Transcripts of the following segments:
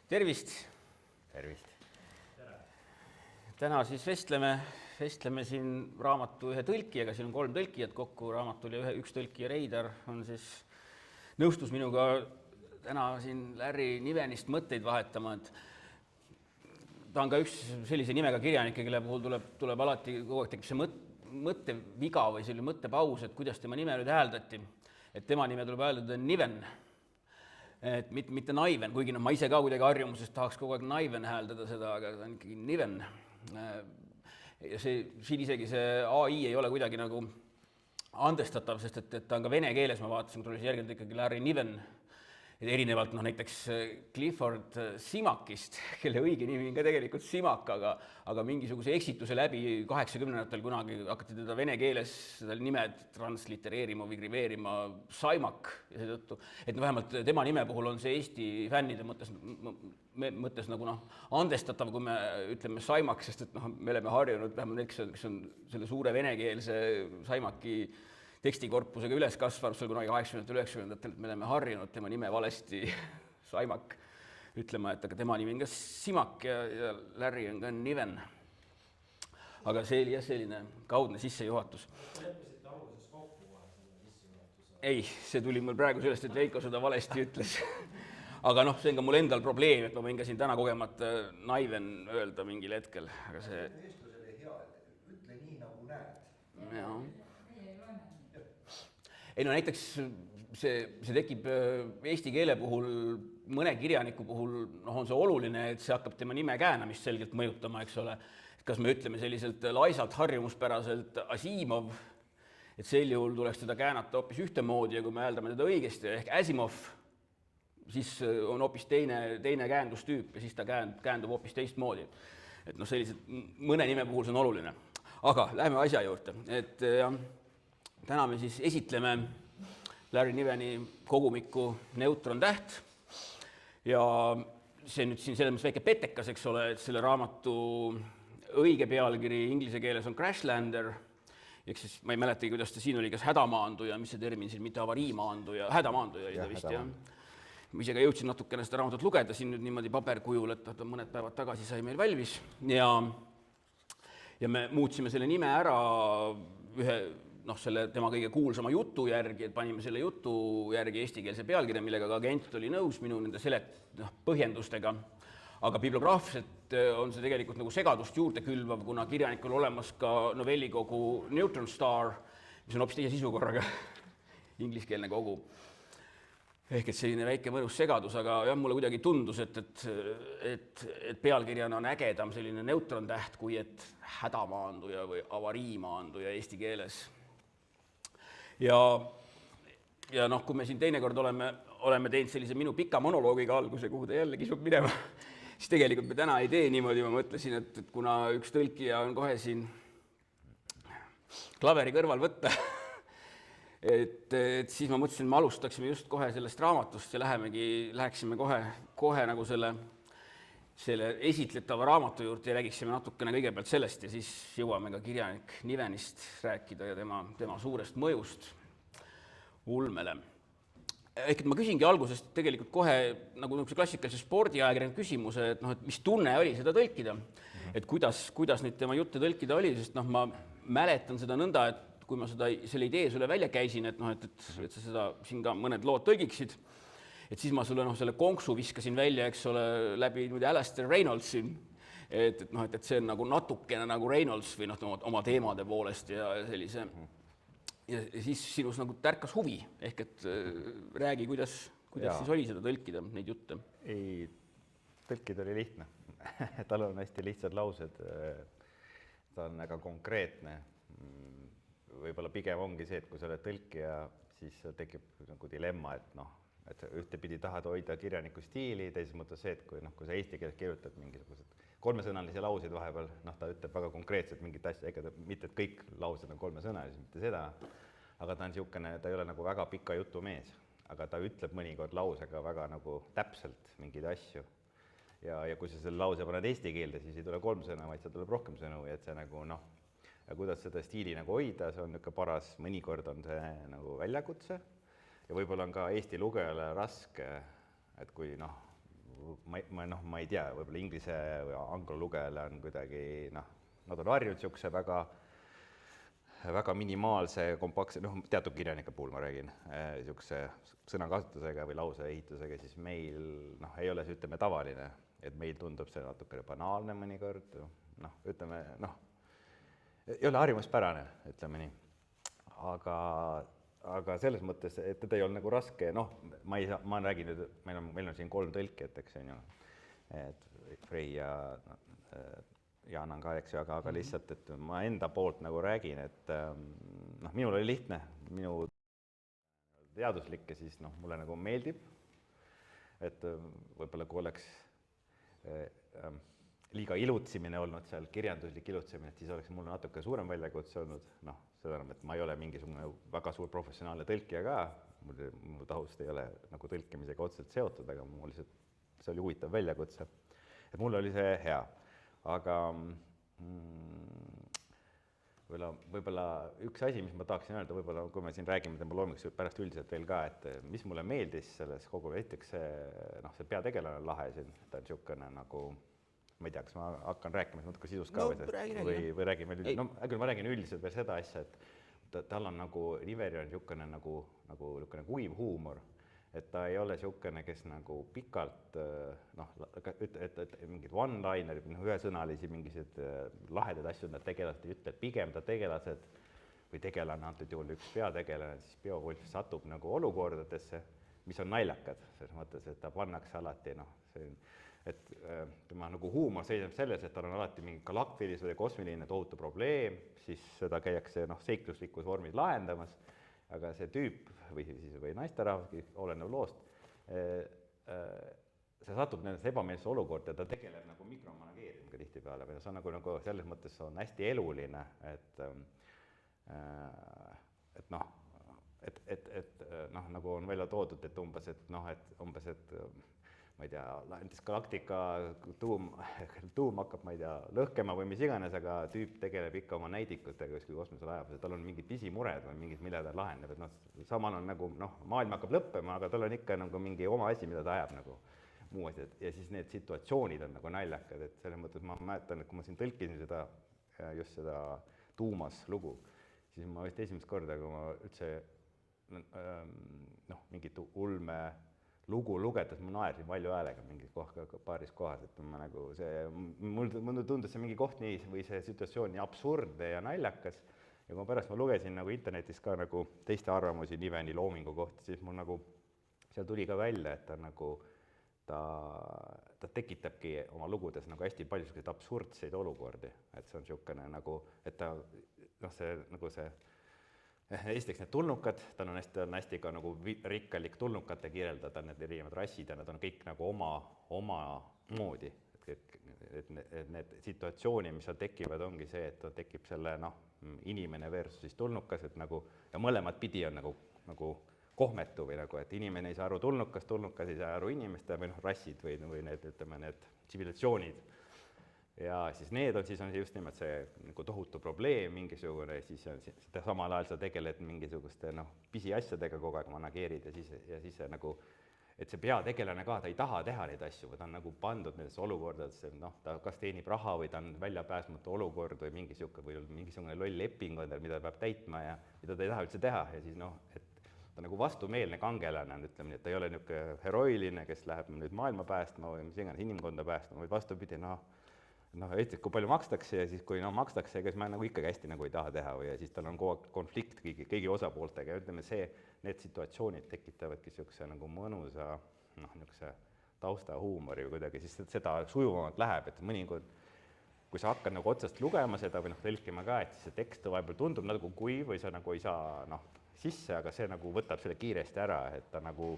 Tervist! Tervist! Täna siis vestleme siin raamatu ühe tõlkijaga, siin on 3 tõlkijat kokku, raamatul ja üks tõlkija Reidar on siis nõustus minuga täna siin Larry Nivenist mõtteid vahetama, et ta on ka üks sellise nimega kirjanik, kelle puhul tuleb alati kogu aeg tekib see mõtteviga või selline mõttepaus, et kuidas tema nime nüüd hääldati. Et tema nime tuleb hääldada Niven, et mitte Naiven, kuigi ma ise ka kuidagi harjumusest tahaks kogu aeg Naiven hääldada seda, aga ta on ikkagi Niven. Ja siin isegi see AI ei ole kuidagi nagu andestatav, sest et ta on ka vene keeles, ma vaatasin, kui tuli järgida ikkagi Larry Niven, et erinevalt näiteks Clifford Simakist, kelle õige nimi on ka tegelikult Simak, aga mingisuguse eksituse läbi 80-ndatel kunagi hakati teda vene keeles seda nimed translitereerima või griveerima Saimak ja seetõttu, et vähemalt tema nime puhul on see Eesti fännide mõttes nagu andestatav, kui me ütleme Saimak, sest et me oleme harjunud, vähemalt need, kes on selle suure venekeelse Saimaki tekstikorpusega üles kasvanud seal kunagi 80-90-ndatel, et me oleme harjunud tema nime valesti Saimak ütlema, et aga tema nimi on ka Simak ja Larry on ka Niven. Aga see oli selline kaudne sissejuhatus. Leppisite alguses kokku vahe selle sissejuhatuse? Ei, see tuli mul praegu sellest, et Veiko seda valesti ütles. Aga see on ka mul endal probleem, et ma võin ka siin täna kogemata Naiven öelda mingil hetkel. Aga see... Eestlusele hea, et ütle nii, nagu näed. Jaa. Ei näiteks see tekib eesti keele puhul, mõne kirjaniku puhul on see oluline, et see hakkab tema nime käänamist selgelt mõjutama, eks ole. Kas me ütleme selliselt laisalt harjumuspäraselt Asimov, et sel juhul tuleks teda käänata hoopis ühtemoodi ja kui me hääldame teda õigesti ehk Asimov, siis on hoopis teine käändustüüp ja siis ta käändub hoopis teistmoodi. Et sellised mõne nime puhul see on oluline. Aga läheme asja juurde, et täna me siis esitleme Larry Niveni kogumikku Neutron täht ja see nüüd siin selles mõttes väike petekas, eks ole, et selle raamatu õige pealkiri inglise keeles on Crashlander, ehk siis ma ei mäletagi, kuidas ta siin oli, kas hädamaanduja, mis see termin siin, mitte avariimaanduja, hädamaanduja oli ta vist, jah. Ma ise ka jõudsin natukene seda raamatut lugeda siin nüüd niimoodi paberkujul, et mõned päevad tagasi sai meil valmis ja me muutsime selle nime ära ühe selle tema kõige kuulsama jutu järgi, et panime selle jutu järgi eestikeelse pealkirja, millega ka agent oli nõus minu nende põhjendustega. Aga bibliograafiliselt on see tegelikult nagu segadust juurde külvav, kuna kirjanikul olemas ka novellikogu Neutron Star, mis on hoopis teise sisukorraga ingliskeelne kogu. Ehk et selline väike mõnus segadus, aga jah, mulle kuidagi tundus, et pealkirjana on ägedam selline neutron täht, kui et hädamaanduja või avariimaanduja eesti keeles. Ja kui me siin teinekord oleme teinud sellise minu pika monoloogiga alguse, kuhu ta jälle kisub minema, siis tegelikult me täna ei tee niimoodi, ma mõtlesin, et kuna üks tõlkija on kohe siin klaveri kõrval võtta, et siis ma mõtlesin, me alustaksime just kohe sellest raamatust ja läheksime kohe nagu selle esitletava raamatu juurde ja räägiksime natukene kõigepealt sellest ja siis jõuame ka kirjanik Nivenist rääkida ja tema suurest mõjust ulmele. Ehk et ma küsingi algusest tegelikult kohe nagu klassikalise spordiajakirjaniku küsimuse, et mis tunne oli seda tõlkida, et kuidas neid tema jutte tõlkida oli, sest ma mäletan seda nõnda, et kui ma selle idee sulle välja käisin, et sa seda siin ka mõned lood tõlgiksid, et siis ma sulle selle konksu viskasin välja, eks ole, läbi Alastair Reynoldsi, et see on nagu natukene nagu Reynolds või oma teemade poolest ja sellise. Ja siis sinus nagu tärkas huvi, ehk et räägi, kuidas siis oli seda tõlkida, neid jutte? Ei, tõlkida oli lihtne. Tal on hästi lihtsad laused, ta on väga konkreetne. Võib-olla pigem ongi see, et kui sa oled tõlkija, siis tekib nagu dilemma, et ühtepidi tahad hoida kirjaniku stiili, teises mõttes see, et kui sa eesti keeles kirjutad mingisugused kolmesõnalisi lauseid vahepeal, ta ütleb väga konkreetselt mingit asja, ega mitte, et kõik laused on kolmesõnalised, mitte seda, aga ta on niisugune, ta ei ole nagu väga pika jutu mees, aga ta ütleb mõnikord lausega väga nagu täpselt mingeid asju. Ja kui sa selle lause paned eesti keelde, siis ei tule 3 sõna, vaid see tuleb rohkem sõnu, et see nagu ja kuidas seda stiili nagu hoida, see on niisugune paras, mõnikord on see nagu väljakutse ja võib-olla on ka Eesti lugejale raske, et kui ma ei tea, võib-olla inglise või anglo lugejale on kuidagi nad on harjunud niisuguse väga minimaalse, kompaktse, teatud kirjanike puhul ma räägin, niisuguse sõnakasutusega või lauseehitusega, siis meil ei ole see, ütleme, tavaline, et meil tundub see natukene banaalne mõnikord, ütleme, ei ole harjumuspärane, ütleme nii. Aga selles mõttes, et teda ei olnud nagu raske, ma räägin nüüd, meil on siin 3 tõlkijat, eks on ju, et Frei ja Jaan on ka, eks ju, aga lihtsalt, et ma enda poolt nagu räägin, et minul oli lihtne, minu teaduslik ja siis mulle nagu meeldib, et võib-olla kui oleks liiga ilutsimine olnud seal, kirjanduslik ilutsimine, et siis oleks mul natuke suurem väljakutse olnud, seda enam, et ma ei ole mingisugune väga suur professionaalne tõlkija ka, mul taust ei ole nagu tõlkimisega otseselt seotud, aga mul lihtsalt see oli huvitav väljakutse, et mul oli see hea, aga võib-olla üks asi, mis ma tahaksin öelda, võib-olla kui me siin räägime tema loomingus pärast üldiselt veel ka, et mis mulle meeldis selles kogu, esiteks see peategelane on lahe siin, ta on niisugune nagu, ma ei tea, kas ma hakkan rääkima natuke sisust ka või räägime, äkki ma räägin üldiselt veel seda asja, et tal on nagu, Riveri on niisugune nagu kuiv huumor, et ta ei ole niisugune, kes nagu pikalt, et mingid one-linerid, ühesõnalisi mingisugused lahedad asju, nad tegelased ei ütle, pigem ta tegelased või tegelane, antud juhul üks peategelane, siis Beowulf satub nagu olukordadesse, mis on naljakad, selles mõttes, et ta pannakse alati, et tema nagu huumor seisneb selles, et tal on alati mingi galaktiline või kosmiline tohutu probleem, siis seda käiakse seikluslikus vormis lahendamas, aga see tüüp või naisterahvas, olenev loost, see satub nendesse ebameelsesse olukorda ja ta tegeleb nagu mikromanageerimisega tihtipeale, või see on nagu selles mõttes on hästi eluline, nagu on välja toodud, et umbes, ma ei tea, näiteks galaktika tuum hakkab, ma ei tea, lõhkema või mis iganes, aga tüüp tegeleb ikka oma näidikutega kuskil kosmosel ajab, tal on mingid pisimured või mingid, mille ta lahendab, et samal on nagu, maailm hakkab lõppema, aga tal on ikka nagu mingi oma asi, mida ta ajab nagu muu asi, ja siis need situatsioonid on nagu naljakad, et selles mõttes ma mäletan, et kui ma siin tõlkisin just seda Tuumas lugu, siis ma vist esimest korda, kui ma üldse mingit ulme lugu lugedes ma naersin valju häälega mingis paaris kohas, et ma nagu mulle tundus see mingi koht nii, või see situatsioon nii absurdne ja naljakas, ja kui pärast ma lugesin nagu internetis ka nagu teiste arvamusi Niveni loomingu kohta, siis mul nagu seal tuli ka välja, et ta tekitabki oma lugudes nagu hästi palju selliseid absurdseid olukordi, et see on niisugune nagu, et ta see esiteks need tulnukad, ta on hästi ka nagu rikkalik tulnukate kirjeldada, need erinevad rassid ja nad on kõik nagu oma moodi, et need situatsioonid, mis seal tekivad, ongi see, et tekib selle inimene versus siis tulnukas, et nagu ja mõlemad pidi on nagu kohmetu või nagu, et inimene ei saa aru tulnukas ei saa aru inimeste või rassid või need, ütleme, need tsivilisatsioonid. Ja siis on just nimelt see nagu tohutu probleem mingisugune, siis samal ajal sa tegeled mingisuguste pisiasjadega kogu aeg manageerid ja siis see nagu, et see peategelane ka, ta ei taha teha neid asju, või ta on nagu pandud nendesse olukordadesse, ta kas teenib raha või ta on väljapääsmatu olukord või mingisugune loll leping on tal, mida ta peab täitma ja mida ta ei taha üldse teha ja siis et ta nagu vastumeelne kangelane on, ütleme nii, et ta ei ole niisugune heroiline, kes läheb nüüd maailma päästma või mis iganes inimkonda päästma, vaid vastupidi, Eestis kui palju makstakse ja siis kui makstakse, ega siis ma nagu ikkagi hästi nagu ei taha teha või ja siis tal on kogu aeg konflikt kõigi osapooltega ja ütleme, need situatsioonid tekitavadki niisuguse nagu mõnusa niisuguse taustahuumori või kuidagi, siis seda sujuvamalt läheb, et mõnikord, kui sa hakkad nagu otsast lugema seda või tõlkima ka, et siis see tekst vahepeal tundub nagu kuiv või sa nagu ei saa sisse, aga see nagu võtab selle kiiresti ära, et ta nagu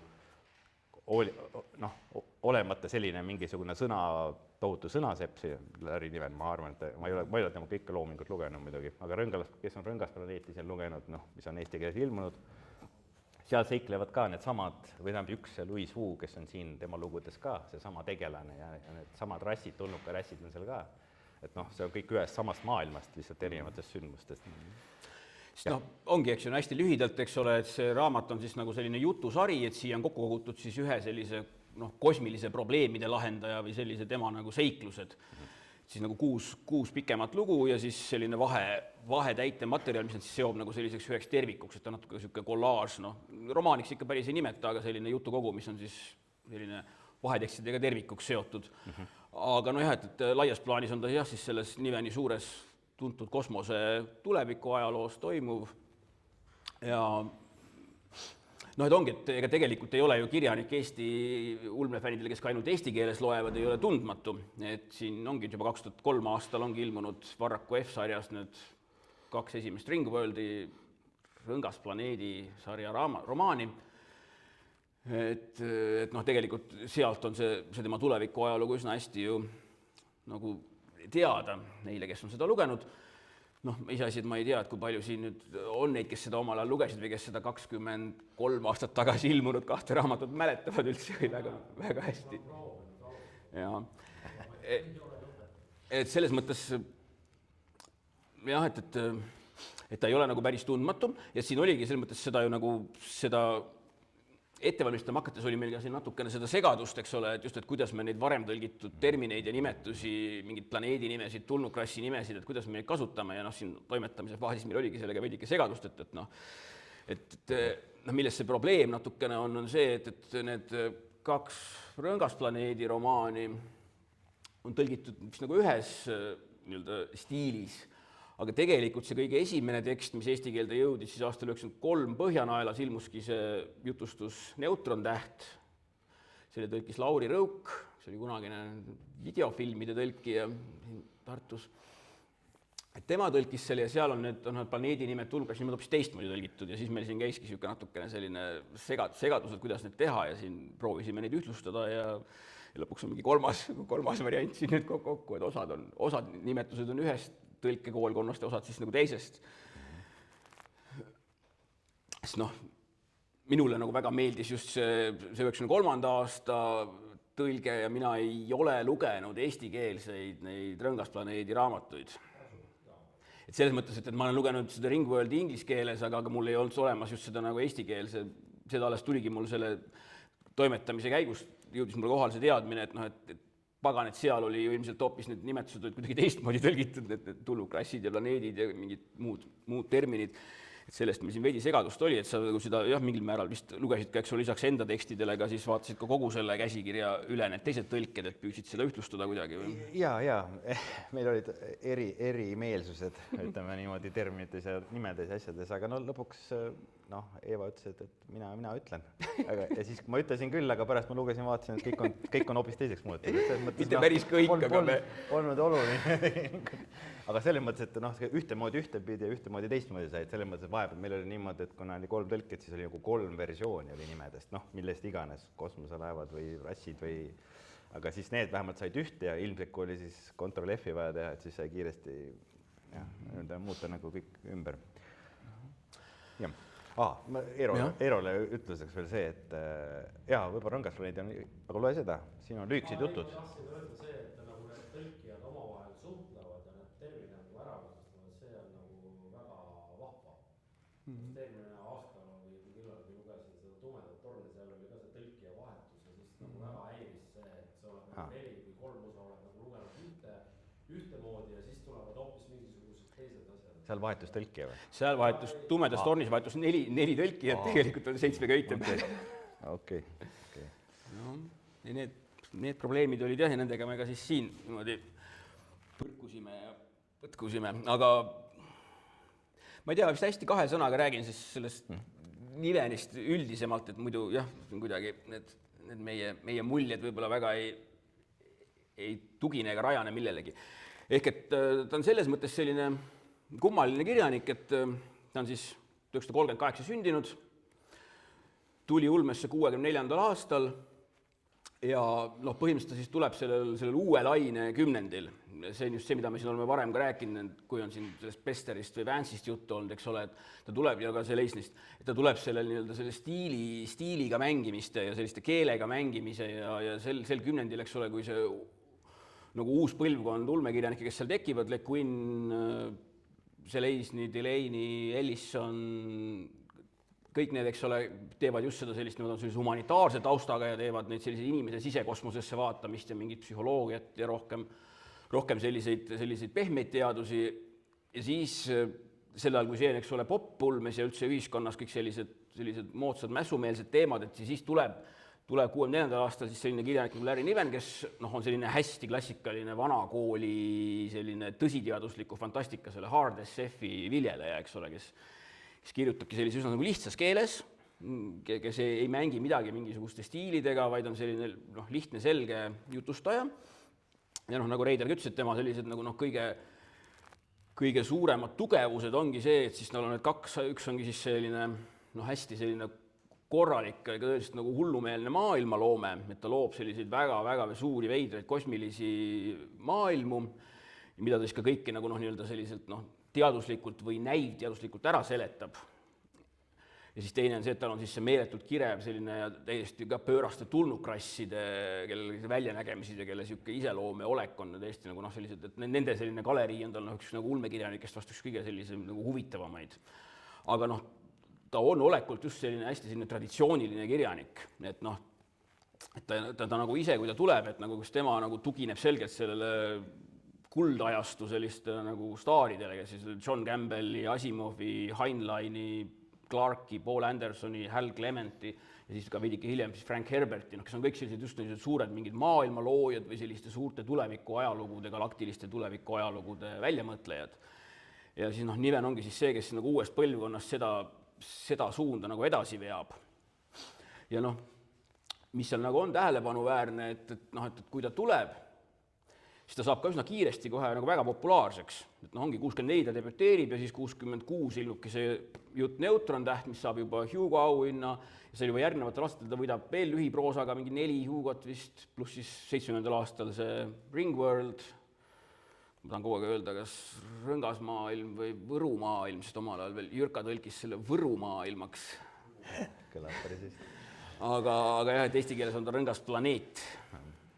olemata selline mingisugune tohutu sõnasepp, Larry Niven, ma arvan, et ma ei ole tema kõike loomingut lugenud muidugi, aga kes on Rõngasplaneeti seal lugenud, mis on eesti keeles ilmunud, seal seiklevad ka needsamad, või tähendab üks Louis Wu, kes on siin tema lugudes ka, seesama tegelane ja need samad rassid, tulnukarassid on seal ka, et see on kõik ühest samast maailmast, lihtsalt erinevatest sündmustest. Siis ongi, eks ju, hästi lühidalt, eks ole, et see raamat on siis nagu selline jutusari, et siia on kokku kogutud siis ühe sellise noh, kosmilise probleemide lahendaja või sellise tema nagu seiklused. Siis nagu kuus pikemat lugu ja siis selline vahetäitematerjal, mis on siis seob nagu selliseks üheks tervikuks, et ta natuke niisugune kollaaž, noh, romaaniks ikka päris ei nimeta, aga selline jutukogu, mis on siis selline vahetekstidega tervikuks seotud. Aga no jah, et laias plaanis on ta jah, siis selles Niveni suures tuntud kosmose tuleviku ajaloos toimuv ja noh, et ongi, et ega tegelikult ei ole ju kirjanik Eesti ulmefännidele, kes ka ainult eesti keeles loevad, ei ole tundmatu. Et siin ongi juba 2003 aastal ongi ilmunud Varraku F-sarjas need 2 esimest Ringworldi Rõngas planeedi sarja romaani. Et noh, tegelikult sealt on see tema tuleviku ajalugu üsna hästi ju nagu teada neile, kes on seda lugenud. Noh, iseasi, et ma ei tea, et kui palju siin nüüd on neid, kes seda omal ajal lugesid või kes seda 23 aastat tagasi ilmunud 2 raamatut mäletavad üldse või väga hästi. Ja. Et selles mõttes jah, et ta ei ole nagu päris tundmatu ja siin oligi selles mõttes seda ju nagu seda ettevalmistama hakates oli meil ka siin natukene seda segadust, eks ole, et just, et kuidas me neid varem tõlgitud termineid ja nimetusi, mingid planeedi nimesid, tulnukrassi nimesid, et kuidas me neid kasutame ja noh, siin toimetamise faasis meil oligi sellega veidike segadust, et milles see probleem natukene on see, et need 2 Rõngasplaneedi romaani on tõlgitud vist nagu ühes nii-öelda stiilis, aga tegelikult see kõige esimene tekst, mis eesti keelde jõudis, siis aastal 1993 Põhjanaelas ilmuski see jutustus Neutrontäht. Selle tõlkis Lauri Rõuk, see oli kunagine videofilmide tõlkija Tartus. Et tema tõlkis selle ja seal on need planeedi nimed tulnukrassi nimed hoopis teistmoodi tõlgitud ja siis meil siin käiski niisugune natukene selline segadus, et kuidas need teha ja siin proovisime neid ühtlustada ja lõpuks on mingi kolmas variant siin nüüd kokku, et osad nimetused on ühest tõlkekoolkonnast ja osad siis nagu teisest. Sest noh, minule nagu väga meeldis just see 93. aasta tõlge ja mina ei ole lugenud eestikeelseid neid Rõngasplaneedi raamatuid. Et selles mõttes, et ma olen lugenud seda Ringworldi inglise keeles, aga mul ei olnud olemas just seda nagu eestikeelse, seda alles tuligi mul selle toimetamise käigus, jõudis mulle kohal see teadmine, et noh, et pagan, et seal oli ju ilmselt hoopis need nimetused olid kuidagi teistmoodi tõlgitud, need tulnukrassid ja planeedid ja mingid muud terminid. Et sellest meil siin veidi segadust oli, et sa seda jah, mingil määral vist lugesid ka, eks ole, lisaks enda tekstidele, ka siis vaatasid ka kogu selle käsikirja üle need teised tõlked, et püüdsid seda ühtlustada kuidagi või? Jaa, meil olid erimeelsused, ütleme niimoodi terminites ja nimedes ja asjades, aga no lõpuks noh, Eeva ütles, et mina ütlen. Ja siis ma ütlesin küll, aga pärast ma lugesin, vaatasin, et kõik on hoopis teiseks muutunud. Mitte päris kõik, aga me... Polnud oluline. Aga selles mõttes, et noh, ühtemoodi ühtepidi ja ühtemoodi teistmoodi said, selles mõttes, et vahepeal meil oli niimoodi, et kuna oli 3 tõlket, siis oli nagu 3 versiooni oli nimedest, noh, millest iganes, kosmoselaevad või rassid või... Aga siis need vähemalt said ühte ja ilmselt kui oli siis Ctrl F-i vaja teha, et siis sai kiiresti muuta nagu kõik ümber. Jah. Eerole ütluseks veel see, et võib-olla Rõngasplaneedi on, aga loe seda, siin on lühikesed jutud. Tahtsin öelda see, et nagu need tõlkijad omavahel suhtlevad ja need terminid nagu ära kasutavad, see on nagu väga vahva. Eelmine aasta või millalgi lugesin seda Tumedat torni, seal oli ka see tõlkija vahetus ja siis nagu väga häiris see, et sa oled nagu 4 või 3 osa oled nagu lugenud ühtemoodi ja siis tulevad hoopis mingisugused teised asjad. Seal vahetus tõlkija või? Seal vahetus, Tumedas tornis vahetus 4 tõlkijat, tegelikult on 7 köite peal. Okei. No, ja need probleemid olid jah, ja nendega me ka siis siin niimoodi põtkusime, aga ma ei tea, vist hästi 2 sõnaga räägin siis sellest Nivenist üldisemalt, et muidu jah, kuidagi need meie muljed võib-olla väga ei tugine ega rajane millelegi. Ehk et ta on selles mõttes selline kummaline kirjanik, et ta on siis 1938 sündinud, tuli ulmesse 64. aastal ja noh, põhimõtteliselt siis tuleb sellel uue laine kümnendil. See on just see, mida me siin oleme varem ka rääkinud, kui on siin sellest Besterist või Vance'ist juttu olnud, eks ole, et ta tuleb ja ka see Leisnist, et ta tuleb selle stiiliga mängimiste ja selliste keelega mängimise ja sel kümnendil, eks ole, kui see nagu uus põlvkond ulmekirjanikke, kes seal tekivad, Le Guin, Selesny, Delaney, Ellison, kõik need, eks ole, teevad just seda sellist, nad on sellise humanitaarse taustaga ja teevad neid sellise inimese sisekosmosesse vaatamist ja mingit psühholoogiat ja rohkem selliseid pehmeid teadusi ja siis sel ajal, kui see on, eks ole, popp-pulmes ja üldse ühiskonnas kõik sellised moodsad mässumeelsed teemad, et siis tuleb 64. aastal siis selline kirjanik nagu Larry Niven, kes on selline hästi klassikaline vanakooli selline tõsiteadusliku fantastika, selle hard SF-i viljeleja, eks ole, kes kirjutabki sellise üsna nagu lihtsas keeles, kes ei mängi midagi mingisuguste stiilidega, vaid on selline lihtne, selge jutustaja. Ja nagu Reidar ütles, et tema sellised nagu kõige suuremad tugevused ongi see, et siis tal on need kaks, üks ongi siis selline hästi selline korralik, tõeliselt nagu hullumeelne maailmaloome, et ta loob selliseid väga-väga suuri veidraid kosmilisi maailmu, mida ta siis ka kõiki nagu nii-öelda selliselt teaduslikult või näivteaduslikult ära seletab. Ja siis teine on see, et tal on siis see meeletult kirev selline ja täiesti ka pööraste tulnukrasside, kelle väljanägemised ja kelle sihuke iseloom ja olek on täiesti nagu sellised, et nende selline galerii on tal üks nagu ulmekirjanikest vastu üks kõige sellisem nagu huvitavamaid. Aga ta on olekult just selline hästi selline traditsiooniline kirjanik, et ta nagu ise, kui ta tuleb, et nagu kus tema nagu tugineb selgelt sellele kuldajastu selliste nagu staaridele, kes siis John Campbelli, Asimovi, Heinleini, Clarki, Paul Andersoni, Hal Clementi ja siis ka veidike hiljem siis Frank Herberti, kes on kõik sellised just sellised suured mingid maailmaloojad või selliste suurte tulevikuajalugude, galaktiliste tulevikuajalugude väljamõtlejad. Ja siis Niven ongi siis see, kes nagu uuest põlvkonnast seda suunda nagu edasi veab. Ja mis seal nagu on tähelepanuväärne, et kui ta tuleb, siis ta saab ka üsna kiiresti kohe nagu väga populaarseks. Et ongi 64 ta debüteerib ja siis 66 ilmubki see jutt Neutron täht, mis saab juba Hugo auhinna ja see juba järgnevatel aastatel ta võidab veel lühiproosaga mingi 4 Hugot vist, pluss siis 70. aastal see Ringworld. Ma tahan kogu aeg öelda, kas Rõngasmaailm või Võrumaailm, sest omal ajal veel Jürka tõlkis selle Võrumaailmaks. Kõlab päris hästi. Aga jah, et eesti keeles on ta Rõngas planeet,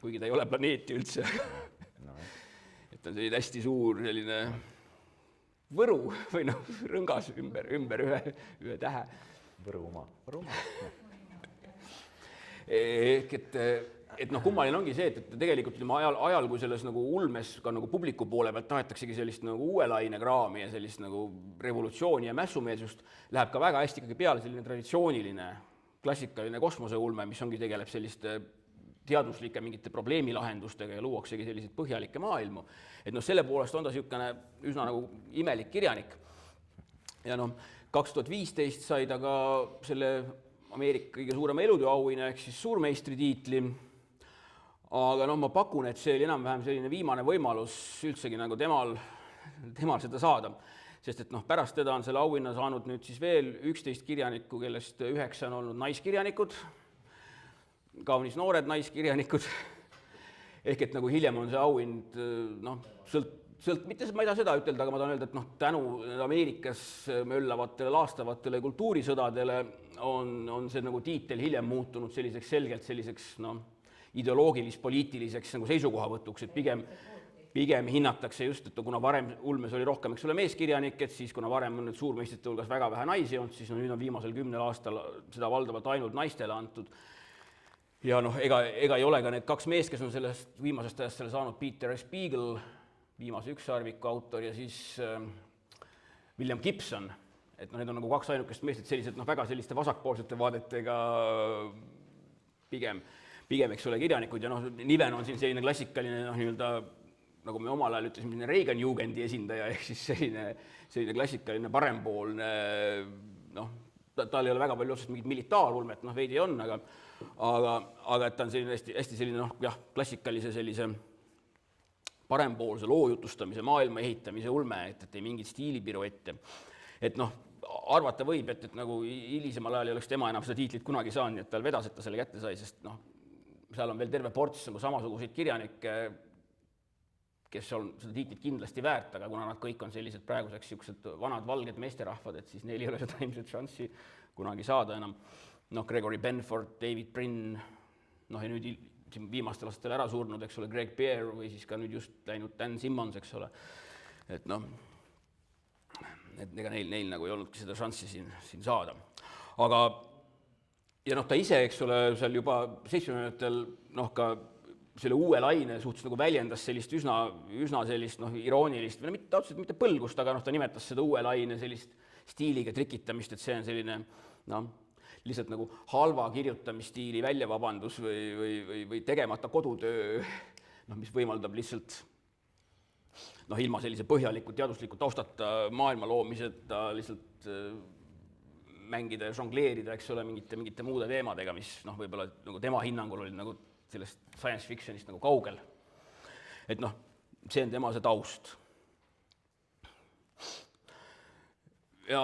kuigi ta ei ole planeeti üldse. Et on selline hästi suur selline Võru või Rõngas ümber ühe tähe. Võrumaa. Et kummaline ongi see, et tegelikult ajal, kui selles nagu ulmes ka nagu publiku poole pealt tahetaksegi sellist nagu uue laine kraami ja sellist nagu revolutsiooni ja mässumeelsust, läheb ka väga hästi ikkagi peale selline traditsiooniline, klassikaline kosmoseulme, mis ongi tegeleb selliste teaduslike mingite probleemilahendustega ja luuaksegi selliseid põhjalikke maailmu. Et selle poolest on ta niisugune üsna nagu imelik kirjanik. Ja 2015 sai ta ka selle Ameerika kõige suurema elutööauhinna ehk siis suurmeistri tiitli. Aga ma pakun, et see oli enam-vähem selline viimane võimalus üldsegi nagu temal seda saada. Sest et pärast teda on selle auhinna saanud nüüd siis veel 11 kirjanikku, kellest 9 on olnud naiskirjanikud, kaunis noored naiskirjanikud. Ehk et nagu hiljem on see auhind, mitte ma ei taha seda ütelda, aga ma tahan öelda, et tänu Ameerikas möllavatele laastavatele kultuurisõdadele on see nagu tiitel hiljem muutunud selliseks selgelt selliseks ideoloogilis-poliitiliseks nagu seisukohavõtuks, et pigem hinnatakse just, et kuna varem ulmes oli rohkem, eks ole, meeskirjanik, et siis kuna varem on nüüd suurmeistrite hulgas väga vähe naisi olnud, siis nüüd on viimasel 10 aastal seda valdavalt ainult naistele antud. Ja ega ei ole ka need 2 meest, kes on sellest viimasest ajast selle saanud, Peter Spiegel, viimase ükssarviku autor ja siis William Gibson, et need on nagu 2 ainukest meest, et sellised väga selliste vasakpoolsete vaadetega pigem, eks ole, kirjanikud ja Niven on siin selline klassikaline nagu me omal ajal ütlesime, Reagan-Jugendi esindaja, ehk siis selline klassikaline parempoolne, tal ei ole väga palju otsest mingit militaarulmet, veidi on, aga et ta on selline hästi selline, klassikalise sellise parempoolse loojutustamise, maailma ehitamise ulme, et ei mingit stiilipiruette. Et arvata võib, et nagu hilisemal ajal ei oleks tema enam seda tiitlit kunagi saanud, et tal vedas, et ta selle kätte sai, sest seal on veel terve ports samasuguseid kirjanikke, kes on seda tiitlit kindlasti väärt, aga kuna nad kõik on sellised praeguseks siuksed vanad valged meesterahvad, et siis neil ei ole seda ilmselt šanssi kunagi saada enam. Gregory Benford, David Brin, ja nüüd viimastel aastatel ära surnud, eks ole, Greg Bear või siis ka nüüd just läinud Dan Simmons, eks ole. Et ega neil nagu ei olnudki seda šanssi siin saada. aga ja noh, ta ise, eks ole, seal juba 70-ndatel noh, ka selle uue laine suhtes nagu väljendas sellist üsna sellist noh, iroonilist, või mitte otseselt mitte põlgust, aga noh, ta nimetas seda uue laine sellist stiiliga trikitamist, et see on selline noh, lihtsalt nagu halva kirjutamisstiili väljavabandus või tegemata kodutöö, noh, mis võimaldab lihtsalt noh, ilma sellise põhjaliku teadusliku taustata maailma loomiseta lihtsalt mängida ja žongleerida, eks ole, mingite muude teemadega, mis noh, võib-olla nagu tema hinnangul oli nagu sellest science fictionist nagu kaugel. Et noh, see on tema see taust. Ja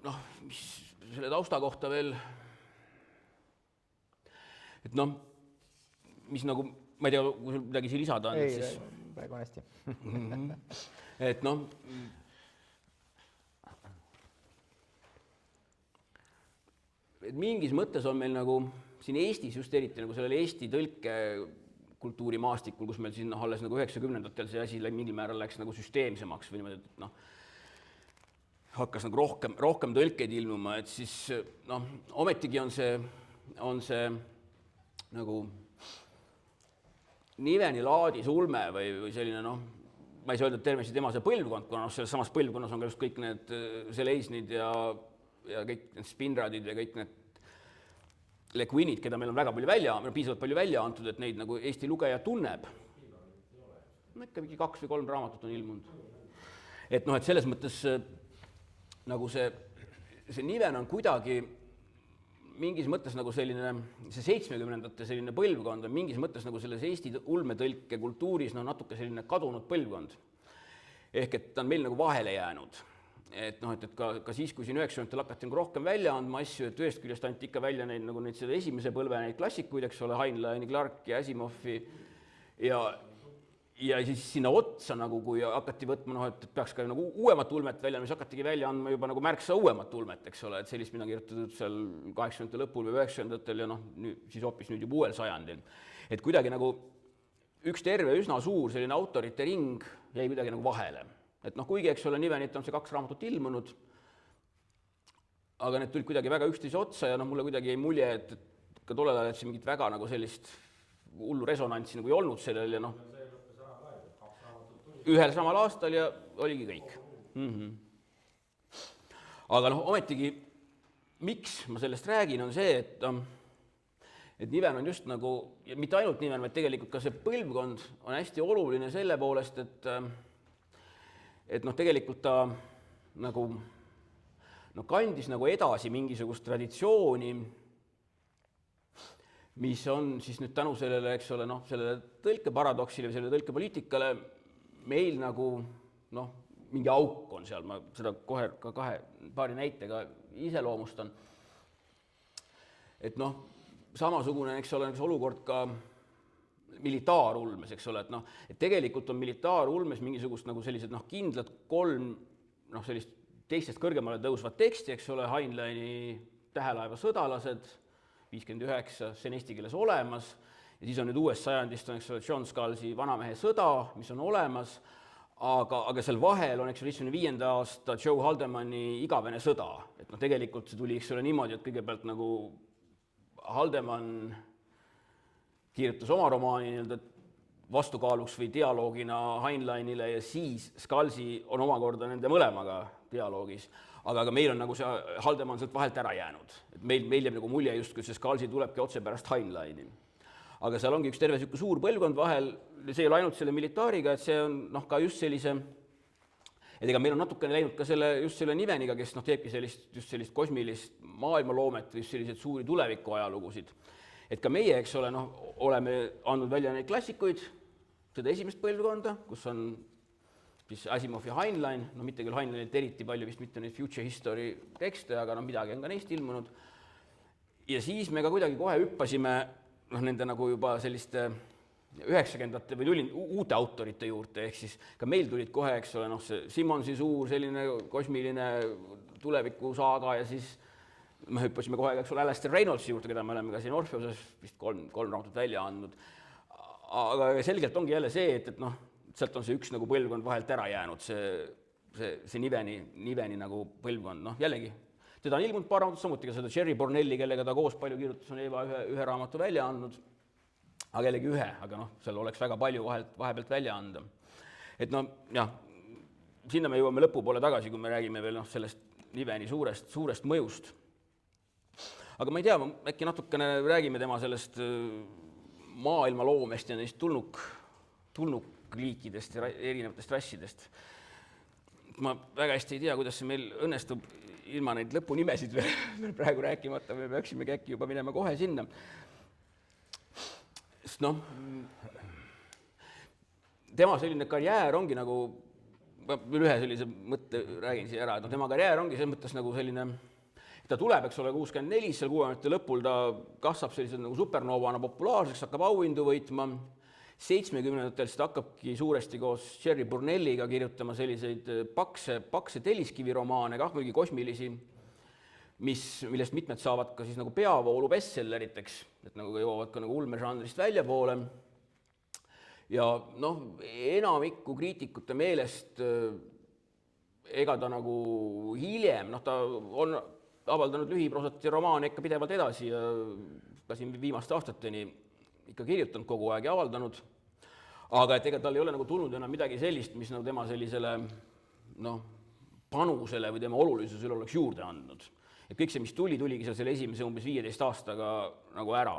noh, mis selle tausta kohta veel, et noh, mis nagu, ma ei tea, kui sul midagi siin lisada on, ei, siis praegu on hästi. et noh, et mingis mõttes on meil nagu siin Eestis just eriti nagu sellel Eesti tõlkekultuuri maastikul, kus meil siin noh, alles nagu 90-ndatel see asi mingil määral läks nagu süsteemsemaks või niimoodi, et noh, hakkas nagu rohkem tõlkeid ilmuma, et siis noh, ometigi on see nagu Niveni laadis ulme või selline noh, ma ei saa öelda, et tervesti tema see põlvkond, kuna noh, selles samas põlvkonnas on ka just kõik need Seleisnid ja kõik need Spinradid ja kõik need Le Guinid, keda meil on väga palju piisavalt palju välja antud, et neid nagu Eesti lugeja tunneb. No ikka mingi 2 või 3 raamatut on ilmunud. Et noh, et selles mõttes nagu see Niven on kuidagi mingis mõttes nagu selline, see 70-ndate selline põlvkond on mingis mõttes nagu selles Eesti ulmetõlke kultuuris no natuke selline kadunud põlvkond. Ehk et ta on meil nagu vahele jäänud. Et noh, et ka siis, kui siin 90-ndatel hakati nagu rohkem välja andma asju, et ühest küljest anti ikka välja neid nagu neid seda esimese põlve neid klassikuid, eks ole, Heinleini, Clarke ja Asimovi ja siis sinna otsa nagu, kui hakati võtma, noh, et peaks ka nagu uuemat ulmet välja, mis hakatigi välja andma juba nagu märksa uuemat ulmet, eks ole, et sellist, mida kirjutatud seal 80-ndate lõpul või 90-ndatel ja noh, siis hoopis nüüd juba uuel sajandil. Et kuidagi nagu üks terve üsna suur selline autorite ring jäi kuidagi nagu vahele. Et noh, kuigi, eks ole, Nivenit on see 2 raamatut ilmunud, aga need tulid kuidagi väga üksteise otsa ja noh, mulle kuidagi jäi mulje, et ka tollel ajal, et see mingit väga nagu sellist hullu resonantsi nagu ei olnud sellel ja noh, ühel samal aastal ja oligi kõik. Aga noh, ometigi, miks ma sellest räägin, on see, et Niven on just nagu, ja mitte ainult Niven, vaid tegelikult ka see põlvkond on hästi oluline selle poolest, et noh, tegelikult ta nagu kandis nagu edasi mingisugust traditsiooni, mis on siis nüüd tänu sellele, eks ole, noh, sellele tõlkeparadoksile või sellele tõlkepoliitikale meil nagu noh, mingi auk on seal, ma seda kohe ka paari näitega iseloomustan. Et noh, samasugune, eks ole, olukord ka militaarulmes, eks ole, et noh, et tegelikult on militaarulmes mingisugust nagu sellised noh, kindlad 3 noh, sellist teistest kõrgemale tõusvat teksti, eks ole, Heinleini Tähelaeva sõdalased, 59, see on eesti keeles olemas, ja siis on nüüd uuest sajandist on, eks ole, John Scalzi Vanamehe sõda, mis on olemas, aga seal vahel on, eks ole, 75. aasta Joe Haldemanni Igavene sõda, et noh, tegelikult see tuli, eks ole, niimoodi, et kõigepealt nagu Haldemann kirjutas oma romaani nii-öelda vastukaaluks või dialoogina Heinleinile ja siis Scalzi on omakorda nende mõlemaga dialoogis. Aga meil on nagu see Haldemann sealt vahelt ära jäänud. Et meil jääb nagu mulje just, kui see Scalzi tulebki otse pärast Heinleini. Aga seal ongi üks terve suur põlvkond vahel, see ei ole ainult selle militaariga, et see on noh, ka just sellise, et ega meil on natukene läinud ka just selle Niveniga, kes noh, teebki sellist kosmilist maailmaloomet või selliseid suuri tulevikuajalugusid. Et ka meie, eks ole, noh, oleme andnud välja neid klassikuid, seda esimest põlvkonda, kus on siis Asimov ja Heinlein, no mitte küll Heinleinit eriti palju, vist mitte neid Future History tekste, aga no midagi on ka neist ilmunud. Ja siis me ka kuidagi kohe hüppasime noh, nende nagu juba selliste 90-ndate või tulin uute autorite juurde, ehk siis ka meil tulid kohe, eks ole, noh, see Simonsi suur selline kosmiline tulevikusaaga ja siis me hüppasime kohe, eks ole, Alastair Reynoldsi juurde, keda me oleme ka siin Orpheus'es vist 3 raamatut välja andnud. Aga selgelt ongi jälle see, et noh, sealt on see üks nagu põlvkond vahelt ära jäänud, see Niveni nagu põlvkond, noh jällegi, teda on ilmunud paar raamatut, samuti ka seda Cherry Bornelli, kellega ta koos palju kirjutas, on Eva ühe raamatu välja andnud, aga jällegi ühe, aga noh, seal oleks väga palju vahepealt välja anda. Et no jah, sinna me jõuame lõpupoole tagasi, kui me räägime veel sellest Niveni suurest mõjust. Aga ma ei tea, äkki natukene räägime tema sellest maailma loomest ja neist tulnukliikidest ja erinevatest rassidest. Ma väga hästi ei tea, kuidas see meil õnnestub ilma neid lõpunimesid veel praegu rääkimata, me peaksimegi äkki juba minema kohe sinna. Sest noh, tema selline karjäär ongi nagu, ma ühe sellise mõtte räägin siia ära, et tema karjäär ongi selles mõttes nagu selline, ta tuleb, eks ole, 64, seal 60. lõpul ta kasvab sellised nagu supernoovana populaarseks, hakkab auhindu võitma. 70-ndatel ta hakkabki suuresti koos Cherry Bornelliga kirjutama selliseid pakse telliskiviromaane, kah mingi kosmilisi, millest mitmed saavad ka siis nagu peavoolu bestselleriteks, et nagu jõuavad ka nagu ulmežanrist väljapoole. Ja noh, enamiku kriitikute meelest ega ta nagu hiljem, noh ta on avaldanud lühiproosat ja romaane ikka pidevalt edasi ja ka siin viimaste aastateni ikka kirjutanud kogu aeg ja avaldanud, aga et ega tal ei ole nagu tulnud enam midagi sellist, mis nagu tema sellisele panusele või tema olulisusele oleks juurde andnud. Et kõik see, mis tuligi seal selle esimese umbes 15 aastaga nagu ära.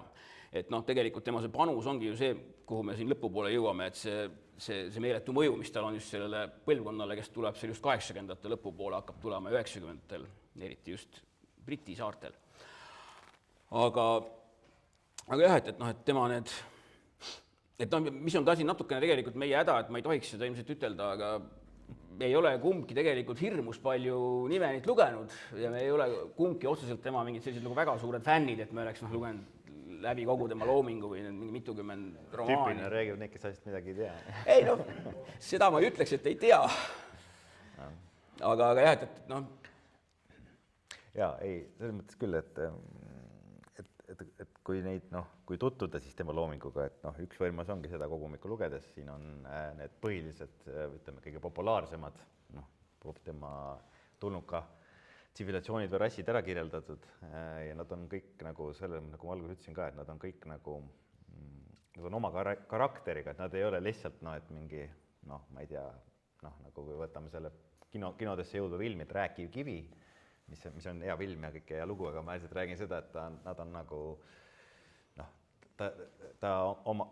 Et noh, tegelikult tema see panus ongi ju see, kuhu me siin lõpupoole jõuame, et see meeletu mõju, mis tal on just sellele põlvkonnale, kes tuleb seal just 80-ndate lõpupoole, hakkab tulema 90-ndatel, eriti just Briti saartel. Aga jah, et tema need, mis on ta siin natukene tegelikult meie häda, et ma ei tohiks seda ilmselt ütelda, aga me ei ole kumbki tegelikult hirmus palju Nivenit lugenud ja me ei ole kumbki otseselt tema mingid sellised nagu väga suured fännid, et me oleks lugenud läbi kogu tema loomingu või mingi mitukümmend romaani. Tüüpiline räägib need, kes asjast midagi ei tea. Ei noh, seda ma ei ütleks, et ei tea. Aga jah, et noh. Jaa, ei, selles mõttes küll, et kui neid, kui tutvuda siis tema loominguga, et üks võimalus ongi seda kogumikku lugedes, siin on need põhilised, ütleme, kõige populaarsemad, tema tulnuka tsivilisatsioonid või rassid ära kirjeldatud ja nad on kõik nagu selle, nagu ma alguses ütlesin ka, et nad on kõik nagu, nad on oma karakteriga, et nad ei ole lihtsalt, et mingi, ma ei tea, nagu kui võtame selle kinodesse jõudva filmi, et Rääkiv kivi, mis on hea film ja kõik hea lugu, aga ma lihtsalt räägin seda, et nad on nagu, ta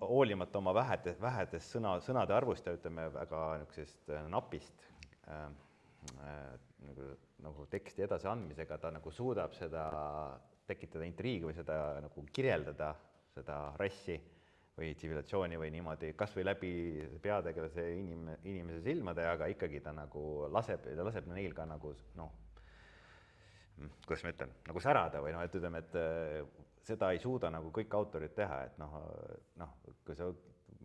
hoolimata oma vähedes sõnade arvust ja ütleme väga niisugusest napist nagu teksti edasi andmisega, ta nagu suudab seda tekitada intriigi või seda nagu kirjeldada, seda rassi või tsivilisatsiooni või niimoodi, kas või läbi peategelase inimese silmade, aga ikkagi ta nagu laseb neil ka nagu, kuidas ma ütlen, nagu särada või et ütleme, et seda ei suuda nagu kõik autorid teha, et kui sa,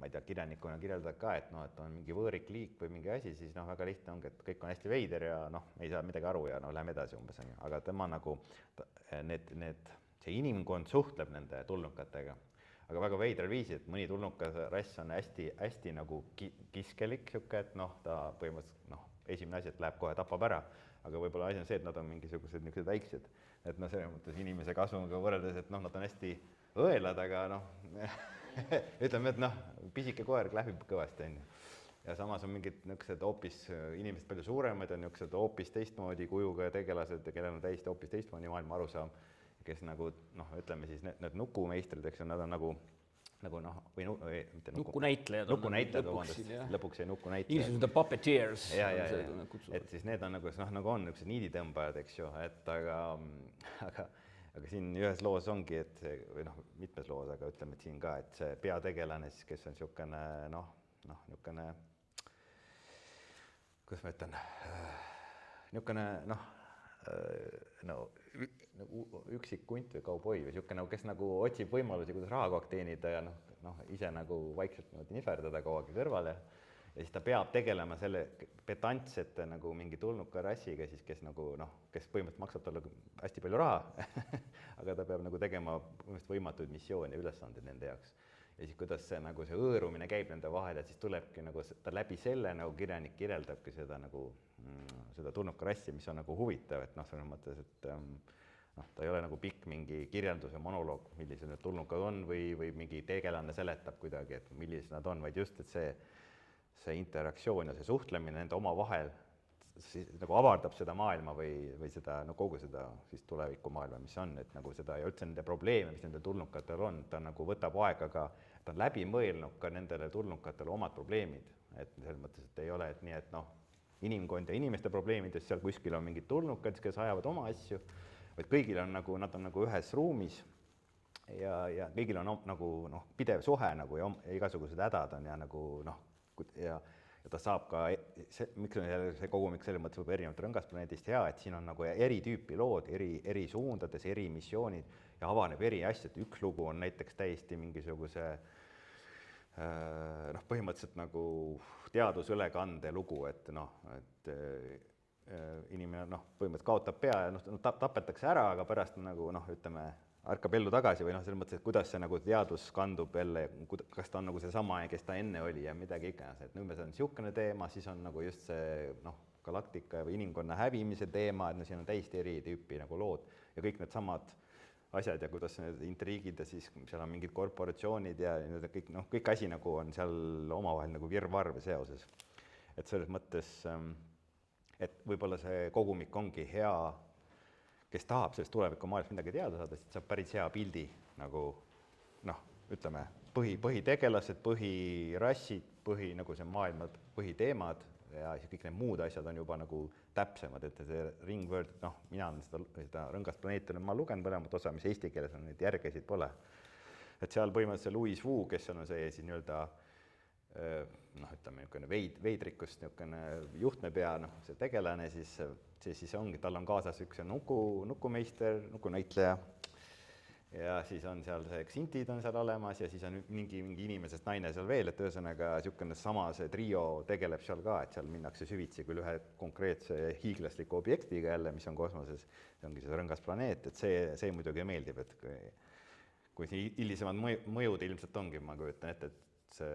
ma ei tea, kirjanikuna kirjeldad ka, et on mingi võõrik liik või mingi asi, siis väga lihtne ongi, et kõik on hästi veider ja ei saa midagi aru ja läheme edasi umbes, aga tema nagu, see inimkond suhtleb nende tulnukatega, aga väga veidral viisi, et mõni tulnukarass on hästi nagu kiskelik, et ta põhimõtteliselt, esimene asi, et läheb kohe tapab ära, aga võib-olla asi on see, et nad on mingisugused niisugused väiksed, et selles mõttes inimese kasvuga võrreldes, et nad on hästi õelad, aga ütleme, et pisike koer klähvib kõvasti, ja samas on mingid niisugused hoopis inimesed palju suuremad ja niisugused hoopis teistmoodi kujuga tegelased, kellel on täiesti hoopis teistmoodi maailma arusaam, kes nagu, ütleme siis need nukumeistrid, eks ju, nad on nagu nukunäitlejad, lõpuks jäi nukunäitlejad. Inimesed on puppeteers. Et siis need on nagu on niisugused niiditõmbajad, eks ju, et aga siin ühes loos ongi, et või mitmes loos, aga ütleme, et siin ka, et see peategelane siis, kes on niisugune, niisugune, kuidas ma ütlen, niisugune, üksik kunt või kauboi või niisugune, kes nagu otsib võimalusi, kuidas raha kogu aeg teenida ja ise nagu vaikselt nihverdada kogu aeg kõrvale ja siis ta peab tegelema selle petantsete nagu mingi tulnuka rassiga, siis kes nagu kes põhimõtteliselt maksab talle hästi palju raha, aga ta peab nagu tegema võimatuid missioone ja ülesandeid nende jaoks. Ja siis kuidas see hõõrumine käib nende vahel ja siis tulebki nagu ta läbi selle nagu kirjanik kirjeldabki seda nagu seda tulnukarassi, mis on nagu huvitav, et noh, selles mõttes, et ta ei ole nagu pikk mingi kirjeldus ja monoloog, millised need tulnukad on või mingi tegelane seletab kuidagi, et millised nad on, vaid just, et see interaktsioon ja see suhtlemine nende oma vahel siis nagu avardab seda maailma või seda, no kogu seda siis tulevikumaailma, mis on, et nagu seda ja üldse nende probleeme, mis nendel tulnukatel on, ta nagu võtab aega ka, ta on läbi mõelnud ka nendele tulnukatele omad probleemid, et selles mõttes, et ei ole, et nii, et noh, inimkond ja inimeste probleemidest seal kuskil on mingid tulnukad, kes ajavad oma asju, vaid kõigil on nagu, nad on nagu ühes ruumis ja kõigil on nagu noh, pidev suhe nagu ja igasugused hädad on ja nagu noh, ja ta saab ka, miks on see kogumik selles mõttes võib erinevalt Rõngasplaneedist hea, et siin on nagu eri tüüpi lood, eri suundades, eri missioonid ja avaneb eri asjad. Üks lugu on näiteks täiesti mingisuguse noh, põhimõtteliselt nagu teadusülekande lugu, et noh, et inimene noh, põhimõtteliselt kaotab pea ja noh, tapetakse ära, aga pärast nagu noh, ütleme, ärkab ellu tagasi või noh, selles mõttes, et kuidas see nagu teadus kandub jälle, kas ta on nagu seesama, kes ta enne oli ja midagi iganes, et nüüd on niisugune teema, siis on nagu just see noh, galaktika või inimkonna hävimise teema, et no siin on täiesti eri tüüpi nagu lood ja kõik need samad asjad ja kuidas need intriigid ja siis seal on mingid korporatsioonid ja kõik, noh, kõik asi nagu on seal omavahel nagu virvarr või seoses. Et selles mõttes, et võib-olla see kogumik ongi hea, kes tahab sellest tulevikumaailmast midagi teada saada, siis saab päris hea pildi nagu noh, ütleme, põhitegelased, põhirassid, nagu see maailma põhiteemad ja siis kõik need muud asjad on juba nagu täpsemad, et see Ringworld, noh, mina olen seda Rõngasplaneeti olen ma lugenud mõlemat osa, mis eesti keeles on, neid järgesid pole. Et seal põhimõtteliselt Louis Wu, kes on see siis nii-öelda noh, ütleme, niisugune veidrikust niisugune juhtmepea, noh, see tegelane, siis ongi, tal on kaasas üks nukumeister, nukunäitleja ja siis on seal see Xintid on seal olemas ja siis on mingi inimesest naine seal veel, et ühesõnaga niisugune sama see trio tegeleb seal ka, et seal minnakse süvitsi küll ühe konkreetse hiiglasliku objektiga jälle, mis on kosmoses, see ongi see Rõngasplaneet, et see muidugi meeldib, et kui see hilisemad mõjud ilmselt ongi, ma kujutan ette, et see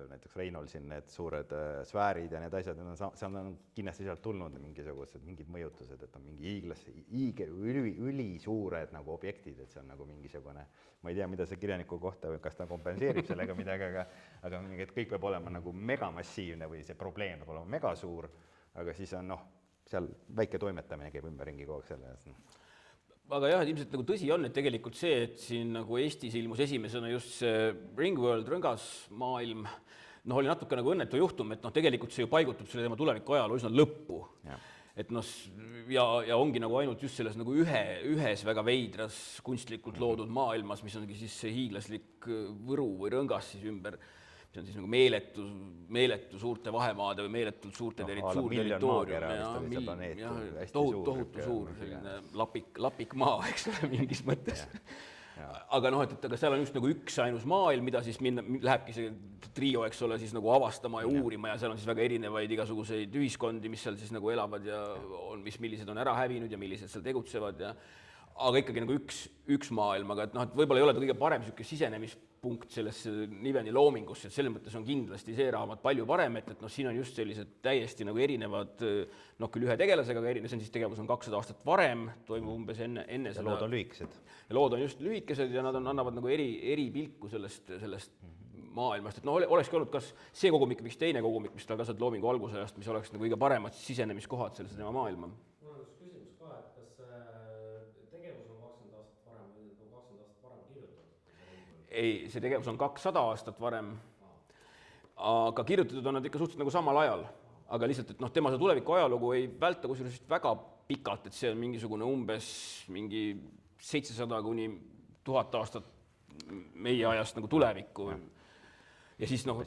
näiteks Reinholdsil need suured sfäärid ja need asjad, seal on kindlasti sealt tulnud mingisugused mingid mõjutused, et on mingi ülisuured nagu objektid, et see on nagu mingisugune, ma ei tea, mida see kirjaniku kohta või kas ta kompenseerib sellega midagi, aga mingi, et kõik peab olema nagu megamassiivne või see probleem peab olema megasuur, aga siis on noh, seal väike toimetamine käib ümberringi kogu aeg selle eest. Aga jah, et ilmselt nagu tõsi on, et tegelikult see, et siin nagu Eestis ilmus esimesena just see Ringworld, Rõngasmaailm, noh, oli natuke nagu õnnetu juhtum, et noh, tegelikult see ju paigutub selle tema tuleviku ajaloo üsna lõppu. Et noh, ja ongi nagu ainult just selles nagu ühes väga veidras kunstlikult loodud maailmas, mis ongi siis see hiiglaslik Võru või Rõngas siis ümber, see on siis nagu meeletu suurte vahemaade või meeletult suurte territoorium ja tohutu suur selline lapik maa, eks ole, mingis mõttes. Aga noh, et seal on just nagu üks ainus maailm, mida siis lähebki see trio, eks ole, siis nagu avastama ja uurima ja seal on siis väga erinevaid igasuguseid ühiskondi, mis seal siis nagu elavad ja on, millised on ära hävinud ja millised seal tegutsevad ja aga ikkagi nagu üks maailm, aga et noh, et võib-olla ei ole ta kõige parem niisugune sisenemispunkt sellesse Niveni loomingusse, et selles mõttes on kindlasti see raamat palju parem, et noh, siin on just sellised täiesti nagu erinevad, noh küll ühe tegelasega, aga see on siis tegevus on 200 aastat varem, toimub umbes enne seda. Lood on lühikesed. Ja lood on just lühikesed ja nad annavad nagu eri pilku sellest maailmast, et noh, olekski olnud kas see kogumik, miks teine kogumik, mis tal kasvab loomingu algusajast, mis oleks nagu kõige paremad sisenemiskohad sellesse tema maailma. Ei, see tegevus on 200 aastat varem, aga kirjutatud on nad ikka suhteliselt nagu samal ajal. Aga lihtsalt, et noh, tema see tuleviku ajalugu ei välta kusjuures väga pikalt, et see on mingisugune umbes mingi 700 kuni 1000 aastat meie ajast nagu tulevikku. Ja siis noh,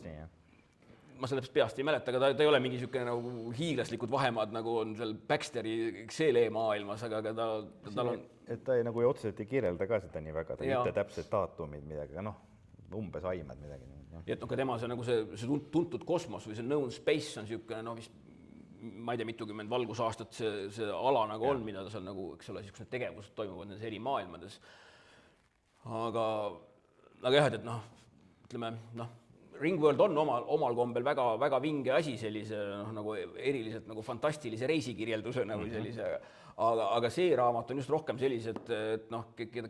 ma sellest peast ei mäleta, aga ta ei ole mingi niisugune nagu hiiglaslikud vahemaad, nagu on seal Baxteri XLE maailmas, aga tal on... Et ta nagu otseselt ei kirjelda ka seda nii väga, ta ei ütle täpselt daatumid midagi, aga noh, umbes aimad midagi. Ja et noh, ka tema see, nagu see tuntud kosmos või see known space on niisugune, noh vist, ma ei tea, mitukümmend valgusaastat see ala nagu on, mida ta seal nagu, eks ole, niisugused tegevused toimuvad nendes eri maailmades. Aga jah, et noh, ütleme, noh, Ringworld on omal kombel väga vinge asi sellise nagu eriliselt nagu fantastilise reisikirjeldusena või sellise, aga see raamat on just rohkem sellised, et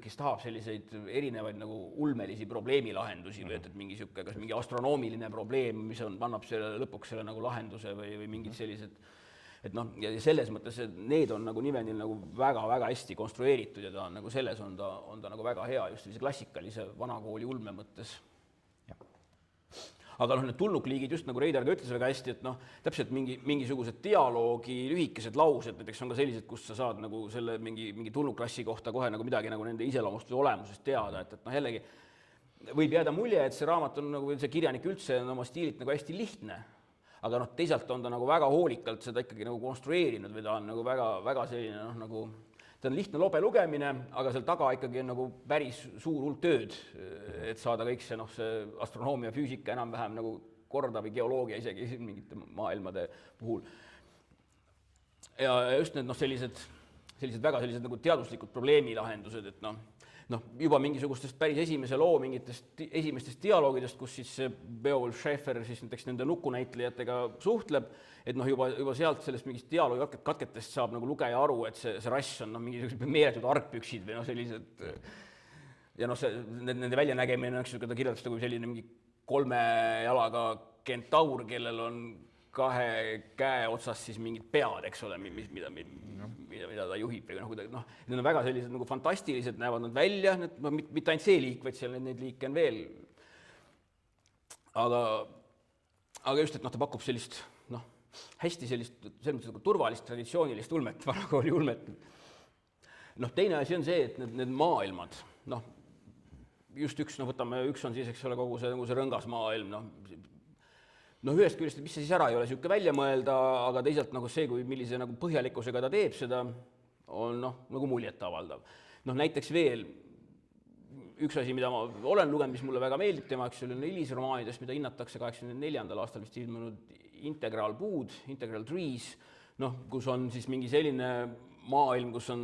kes tahab selliseid erinevaid nagu ulmelisi probleemilahendusi või et mingi sihuke, kas mingi astronoomiline probleem, mis annab selle lõpuks selle nagu lahenduse või mingid sellised, et ja selles mõttes need on nagu Nivenil nagu väga hästi konstrueeritud ja ta on nagu selles on ta nagu väga hea just sellise klassikalise vanakooli ulme mõttes. Aga need tulnukliigid just nagu Reidar ka ütles väga hästi, et täpselt mingisugused dialoogi lühikesed laused, näiteks on ka sellised, kus sa saad nagu selle mingi tulnukklassi kohta kohe nagu midagi nagu nende iseloomustuse olemusest teada, et jällegi võib jääda mulje, et see raamat on nagu see kirjanik üldse on oma stiililt nagu hästi lihtne, aga teisalt on ta nagu väga hoolikalt seda ikkagi nagu konstrueerinud või ta on nagu väga selline nagu ta on lihtne lobe lugemine, aga seal taga ikkagi on nagu päris suur hulk tööd, et saada kõik see, see astronoomia, füüsika enam-vähem nagu korda või geoloogia isegi mingite maailmade puhul. Ja just need sellised väga sellised nagu teaduslikud probleemilahendused, et juba mingisugustest päris esimese loo mingitest esimestest dialoogidest, kus siis Beowulf Schäfer siis näiteks nende nukunäitlejatega suhtleb, et juba sealt sellest mingist dialoogi katketest saab nagu lugeja aru, et see rass on mingisugused meeletud argpüksid või sellised ja nende väljanägemine on, ta kirjeldas kui selline mingi 3 jalaga kentaur, kellel on 2 käe otsas siis mingid pead, eks ole, mida ta juhib või need on väga sellised nagu fantastilised, näevad nad välja, mitte ainult see liik, vaid seal neid liike on veel. Aga just, et ta pakub sellist hästi sellist, selles mõttes nagu turvalist, traditsioonilist ulmet, vanakooli ulmet. Teine asi on see, et need maailmad, just üks on siis, eks ole, kogu see rõngas maailm, ühest küljest, mis see siis ära ei ole niisugune välja mõelda, aga teisalt see, kui millise nagu põhjalikkusega ta teeb seda, on nagu muljetavaldav. Näiteks veel üks asi, mida ma olen lugenud, mis mulle väga meeldib tema, eks ole, hilisromaanidest, mida hinnatakse 84. aastal vist ilmunud Integral Puud, Integral Trees, kus on siis mingi selline maailm, kus on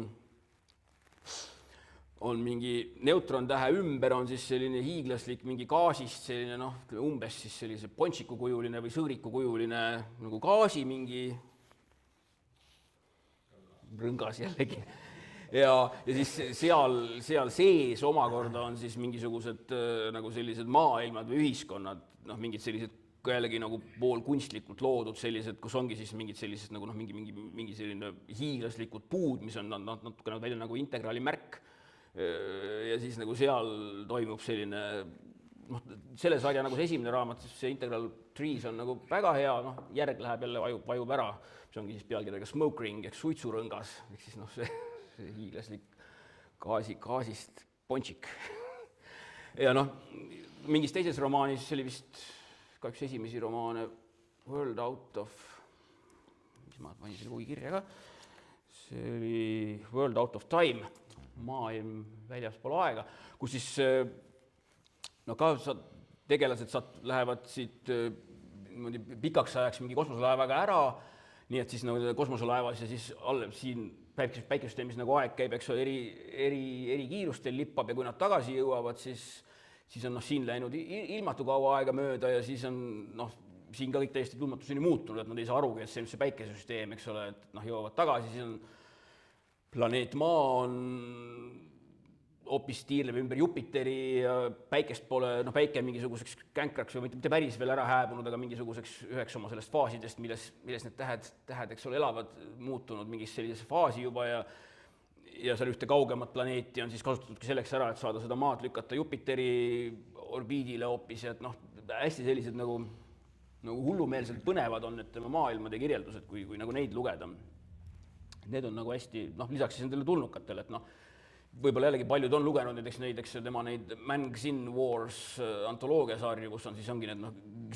mingi neutrontähe ümber, on siis selline hiiglaslik mingi gaasist, selline umbes siis sellise pontsikukujuline või sõõrikukujuline nagu gaasi mingi rõngas jällegi. Ja siis seal sees omakorda on siis mingisugused nagu sellised maailmad või ühiskonnad, mingid sellised jällegi nagu pool kunstlikult loodud sellised, kus ongi siis mingid sellised nagu mingi selline hiiglaslikud puud, mis on natuke välja nagu integrali märk. Ja siis nagu seal toimub selline, selle sarja nagu see esimene raamat, see Integral Trees on nagu väga hea, järg läheb jälle, vajub ära, see ongi siis pealkirjaga Smoke Ring, eks suitsurõngas, ehk siis see hiiglaslik gaasist pontsik. Ja mingis teises romaanis, see oli vist ka üks esimesi romaane, World Out of, mis ma panin selle kuigi kirja ka, see oli World Out of Time, maailm väljaspool aega, kus siis ka tegelased lähevad siit pikaks ajaks mingi kosmoselaevaga ära, nii et siis kosmoselaevas ja siis siin päikesüsteemis nagu aeg käib, eks ole, eri kiirustel lippab ja kui nad tagasi jõuavad, siis on siin läinud ilmatu kaua aega mööda ja siis on siin ka kõik täiesti tundmatuseni muutunud, et nad ei saa arugi, et see on see päikesesüsteem, eks ole, et jõuavad tagasi, siis on planeet Maa on hoopis tiirleb ümber Jupiteri ja päikest pole, päike mingisuguseks känkraks või mitte päris veel ära hääbunud, aga mingisuguseks üheks oma sellest faasidest, milles need tähed, eks ole, elavad, muutunud mingis sellises faasi juba ja seal ühte kaugemat planeeti on siis kasutatudki selleks ära, et saada seda maad lükata Jupiteri orbiidile hoopis ja et hästi sellised nagu hullumeelselt põnevad on need tema maailmade kirjeldused, kui nagu neid lugeda. Need on nagu hästi, lisaks siis nendele tulnukatele, et võib-olla jällegi paljud on lugenud näiteks tema neid Man-Xin Wars antoloogiasarju, kus on siis ongi need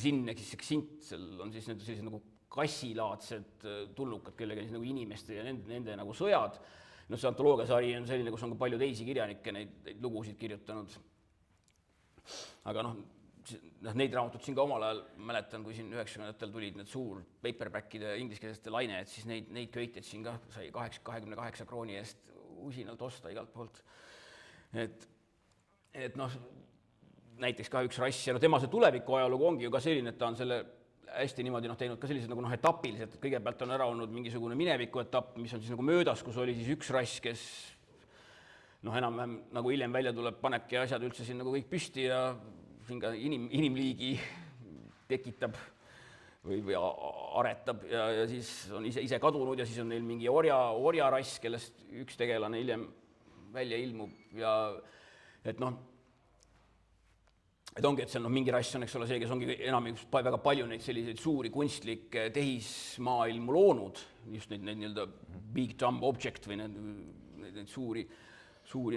Xin ehk siis Xint, seal on siis need sellised nagu kassilaadsed tulnukad, kellega siis nagu inimeste ja nende nagu sõjad. See antoloogiasari on selline, kus on ka palju teisi kirjanikke neid lugusid kirjutanud. Aga neid raamatud siin ka omal ajal mäletan, kui siin 90-ndatel tulid need suur paperbackide ingliskeelseste laine, et siis neid köiteid siin ka sai 28 krooni eest usinalt osta igalt poolt. Et näiteks ka üks rass ja no tema see tuleviku ajalugu ongi ju ka selline, et ta on selle hästi niimoodi teinud ka sellised nagu etapiliselt, et kõigepealt on ära olnud mingisugune mineviku etapp, mis on siis nagu möödas, kus oli siis üks rass, kes enam-vähem nagu hiljem välja tuleb, panebki asjad üldse siin nagu kõik püsti ja siin ka inimliigi tekitab või aretab ja siis on ise kadunud ja siis on neil mingi orjarass, kellest üks tegelane hiljem välja ilmub ja et et ongi, et seal mingi rass on, eks ole, see, kes ongi enamikus väga palju neid selliseid suuri kunstlikke tehismaailmu loonud, just neid nii-öelda big dumb object või neid suuri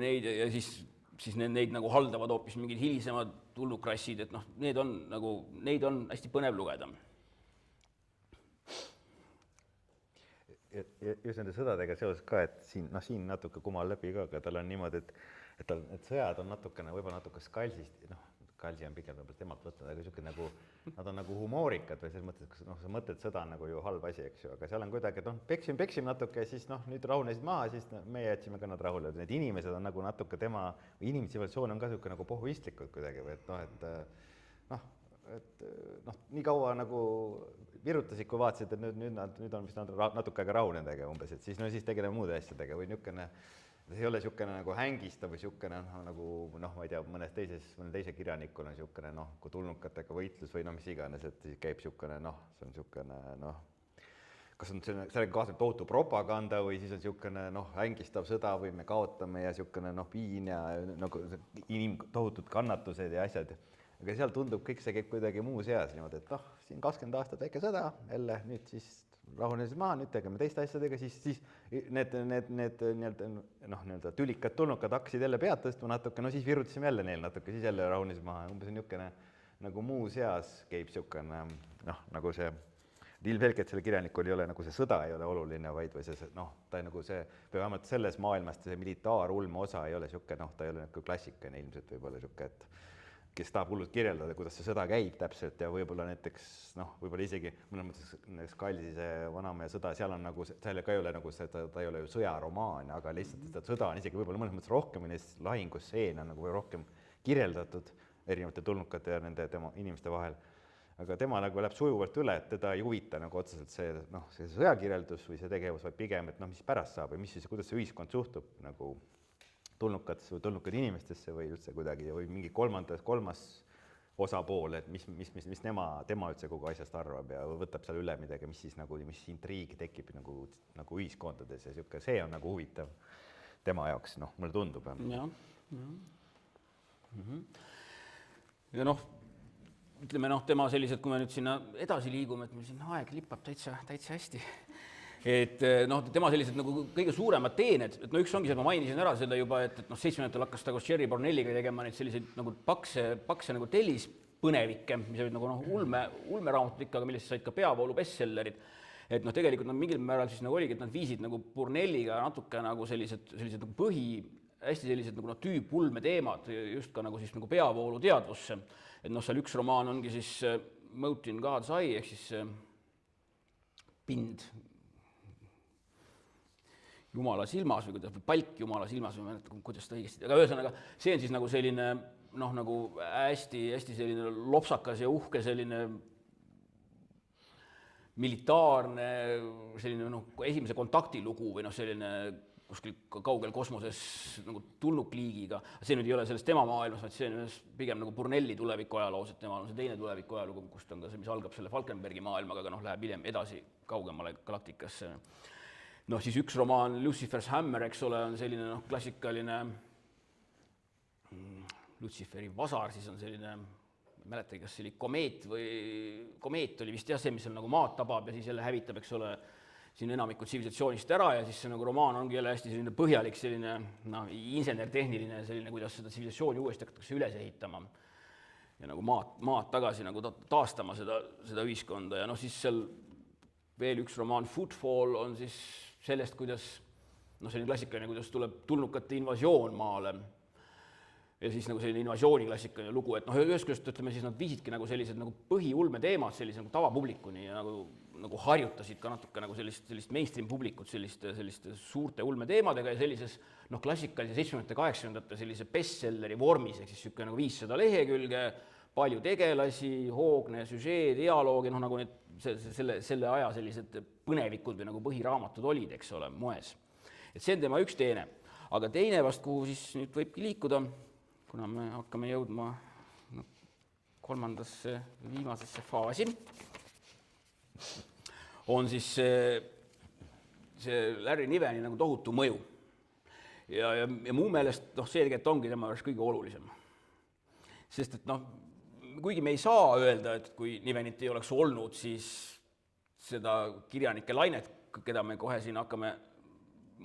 neid ja siis neid nagu haldavad hoopis mingid hilisemad tulnukrassid, et neid on hästi põnev lugeda. Just nende sõdadega seoses ka, et siin natuke kumal läbi ka, aga tal on niimoodi, et need sõjad on võib-olla natuke Skalsist, Skalsi on pigem temalt võtnud, aga niisugune nagu, nad on nagu humoorikad või selles mõttes, sa mõtled, sõda on nagu ju halb asi, eks ju, aga seal on kuidagi, et peksime natuke ja siis nüüd rahunesid maha, siis meie jätsime ka nad rahule. Need inimesed on nagu natuke inimtsivilisatsioon on ka niisugune nagu pohhuistlikud kuidagi või nii kaua nagu virutasid, kui vaatasid, et nüüd on vist natuke aega rahu nendega umbes, et siis tegeleme muude asjadega või niisugune, see ei ole niisugune nagu hängistav või niisugune nagu ma ei tea, mõnel teise kirjanikul on niisugune kui tulnukatega võitlus või mis iganes, et siis käib niisugune see on niisugune kas on sellega kaasneb tohutu propaganda või siis on niisugune hängistav sõda või me kaotame ja niisugune piin ja tohutud kannatused ja asjad. Aga seal tundub, kõik see käib kuidagi muus eas niimoodi, et siin 20 aastat väike sõda, jälle nüüd siis rahunesid maha, nüüd tegeme teiste asjadega, siis need nii-öelda tülikad tulnukad hakkasid jälle pead tõstma natuke, siis virutasime jälle neil natuke, siis jälle rahunesid maha, umbes niisugune nagu muus eas käib niisugune nagu see ilmselgelt selle kirjanikul ei ole nagu see sõda ei ole oluline, vaid see ta nagu see, vähemalt selles maailmast see militaarulme osa ei ole niisugune, ta ei ole nagu klassikaline ilmselt võib-olla niisugune, et kes tahab hullult kirjeldada, kuidas see sõda käib täpselt ja võib-olla näiteks, võib-olla isegi mõnes mõttes Skalsi see Vanamehe sõda, seal on nagu, seal ka ei ole nagu see, ta ei ole ju sõjaromaan, aga lihtsalt seda sõda on isegi võib-olla mõnes mõttes rohkem, neis lahingusseen on nagu rohkem kirjeldatud erinevate tulnukate ja nende tema inimeste vahel. Aga tema nagu läheb sujuvalt üle, et teda ei huvita nagu otseselt see sõjakirjeldus või see tegevus, vaid pigem, et mis pärast saab või kuidas see ühiskond suhtub nagu tulnukatesse või tulnukad inimestesse või üldse kuidagi või mingi kolmas osapool, et mis tema üldse kogu asjast arvab ja võtab seal üle midagi, mis siis nagu, mis intriig tekib nagu ühiskondades ja sihuke, see on nagu huvitav tema jaoks, mulle tundub. Ja ütleme tema sellised, kui me nüüd sinna edasi liigume, et meil siin aeg lippab täitsa hästi. Et tema sellised nagu kõige suuremad teened, et üks ongi see, ma mainisin ära seda juba, et 70-ndatel hakkas ta koos Jerry Bornelliga tegema neid selliseid nagu pakse nagu tellispõnevikke, mis olid nagu ulmeraamatut ikka, aga millest said ka peavoolu bestsellerid. Et tegelikult nad mingil määral siis nagu oligi, et nad viisid nagu Bornelliga natuke nagu sellised nagu hästi sellised nagu tüüpulme teemad just ka nagu siis nagu peavoolu teadvusse. Et seal üks romaan ongi siis Mote in God's Eye ehk siis pind Jumala silmas või palk Jumala silmas või kuidas ta õigesti, aga ühesõnaga see on siis nagu selline nagu hästi selline lopsakas ja uhke selline militaarne selline esimese kontaktilugu või selline kuskil kaugel kosmoses nagu tulnukliigiga. See nüüd ei ole sellest tema maailmas, vaid see on pigem nagu Brunelli tuleviku ajaloos, et temal on see teine tuleviku ajalugu, kust on ka see, mis algab selle Falkenbergi maailmaga, aga läheb hiljem edasi kaugemale galaktikasse. Siis üks romaan Lucifer's Hammer, eks ole, on selline klassikaline Luciferi vasar, siis on selline, ei mäleta, kas see oli komeet oli vist jah see, mis seal nagu maad tabab ja siis jälle hävitab, eks ole, siin enamikud tsivilisatsioonist ära ja siis see nagu romaan ongi jälle hästi selline põhjalik, selline insenertehniline, selline, kuidas seda tsivilisatsiooni uuesti hakatakse üles ehitama ja nagu maad tagasi nagu taastama seda ühiskonda ja siis seal veel üks romaan Footfall on siis sellest, kuidas selline klassikaline, kuidas tuleb tulnukate invasioon maale. ja siis nagu selline invasiooniklassikaline lugu, et noh, ühest küljest ütleme siis nad viisidki nagu sellised nagu põhiulme teemad sellise nagu tavapublikuni ja nagu harjutasid ka natuke nagu sellist mainstream publikut selliste suurte ulmeteemadega ja sellises noh, klassikalise 70-80-ndate sellise bestselleri vormis, ehk siis niisugune nagu 500 lehekülge, palju tegelasi, hoogne süžee, dialoogi, noh nagu need selle aja sellised põnevikud või nagu põhiraamatud olid, eks ole, moes. Et see on tema üks teene. Aga teine vast, kuhu siis nüüd võibki liikuda, kuna me hakkame jõudma kolmandasse viimasesse faasi, on siis see Larry Niveni nagu tohutu mõju. Ja muu meelest selgelt ongi tema kõige olulisem. Sest et kuigi me ei saa öelda, et kui Nivenit ei oleks olnud, siis seda kirjanike lainet, keda me kohe siin hakkame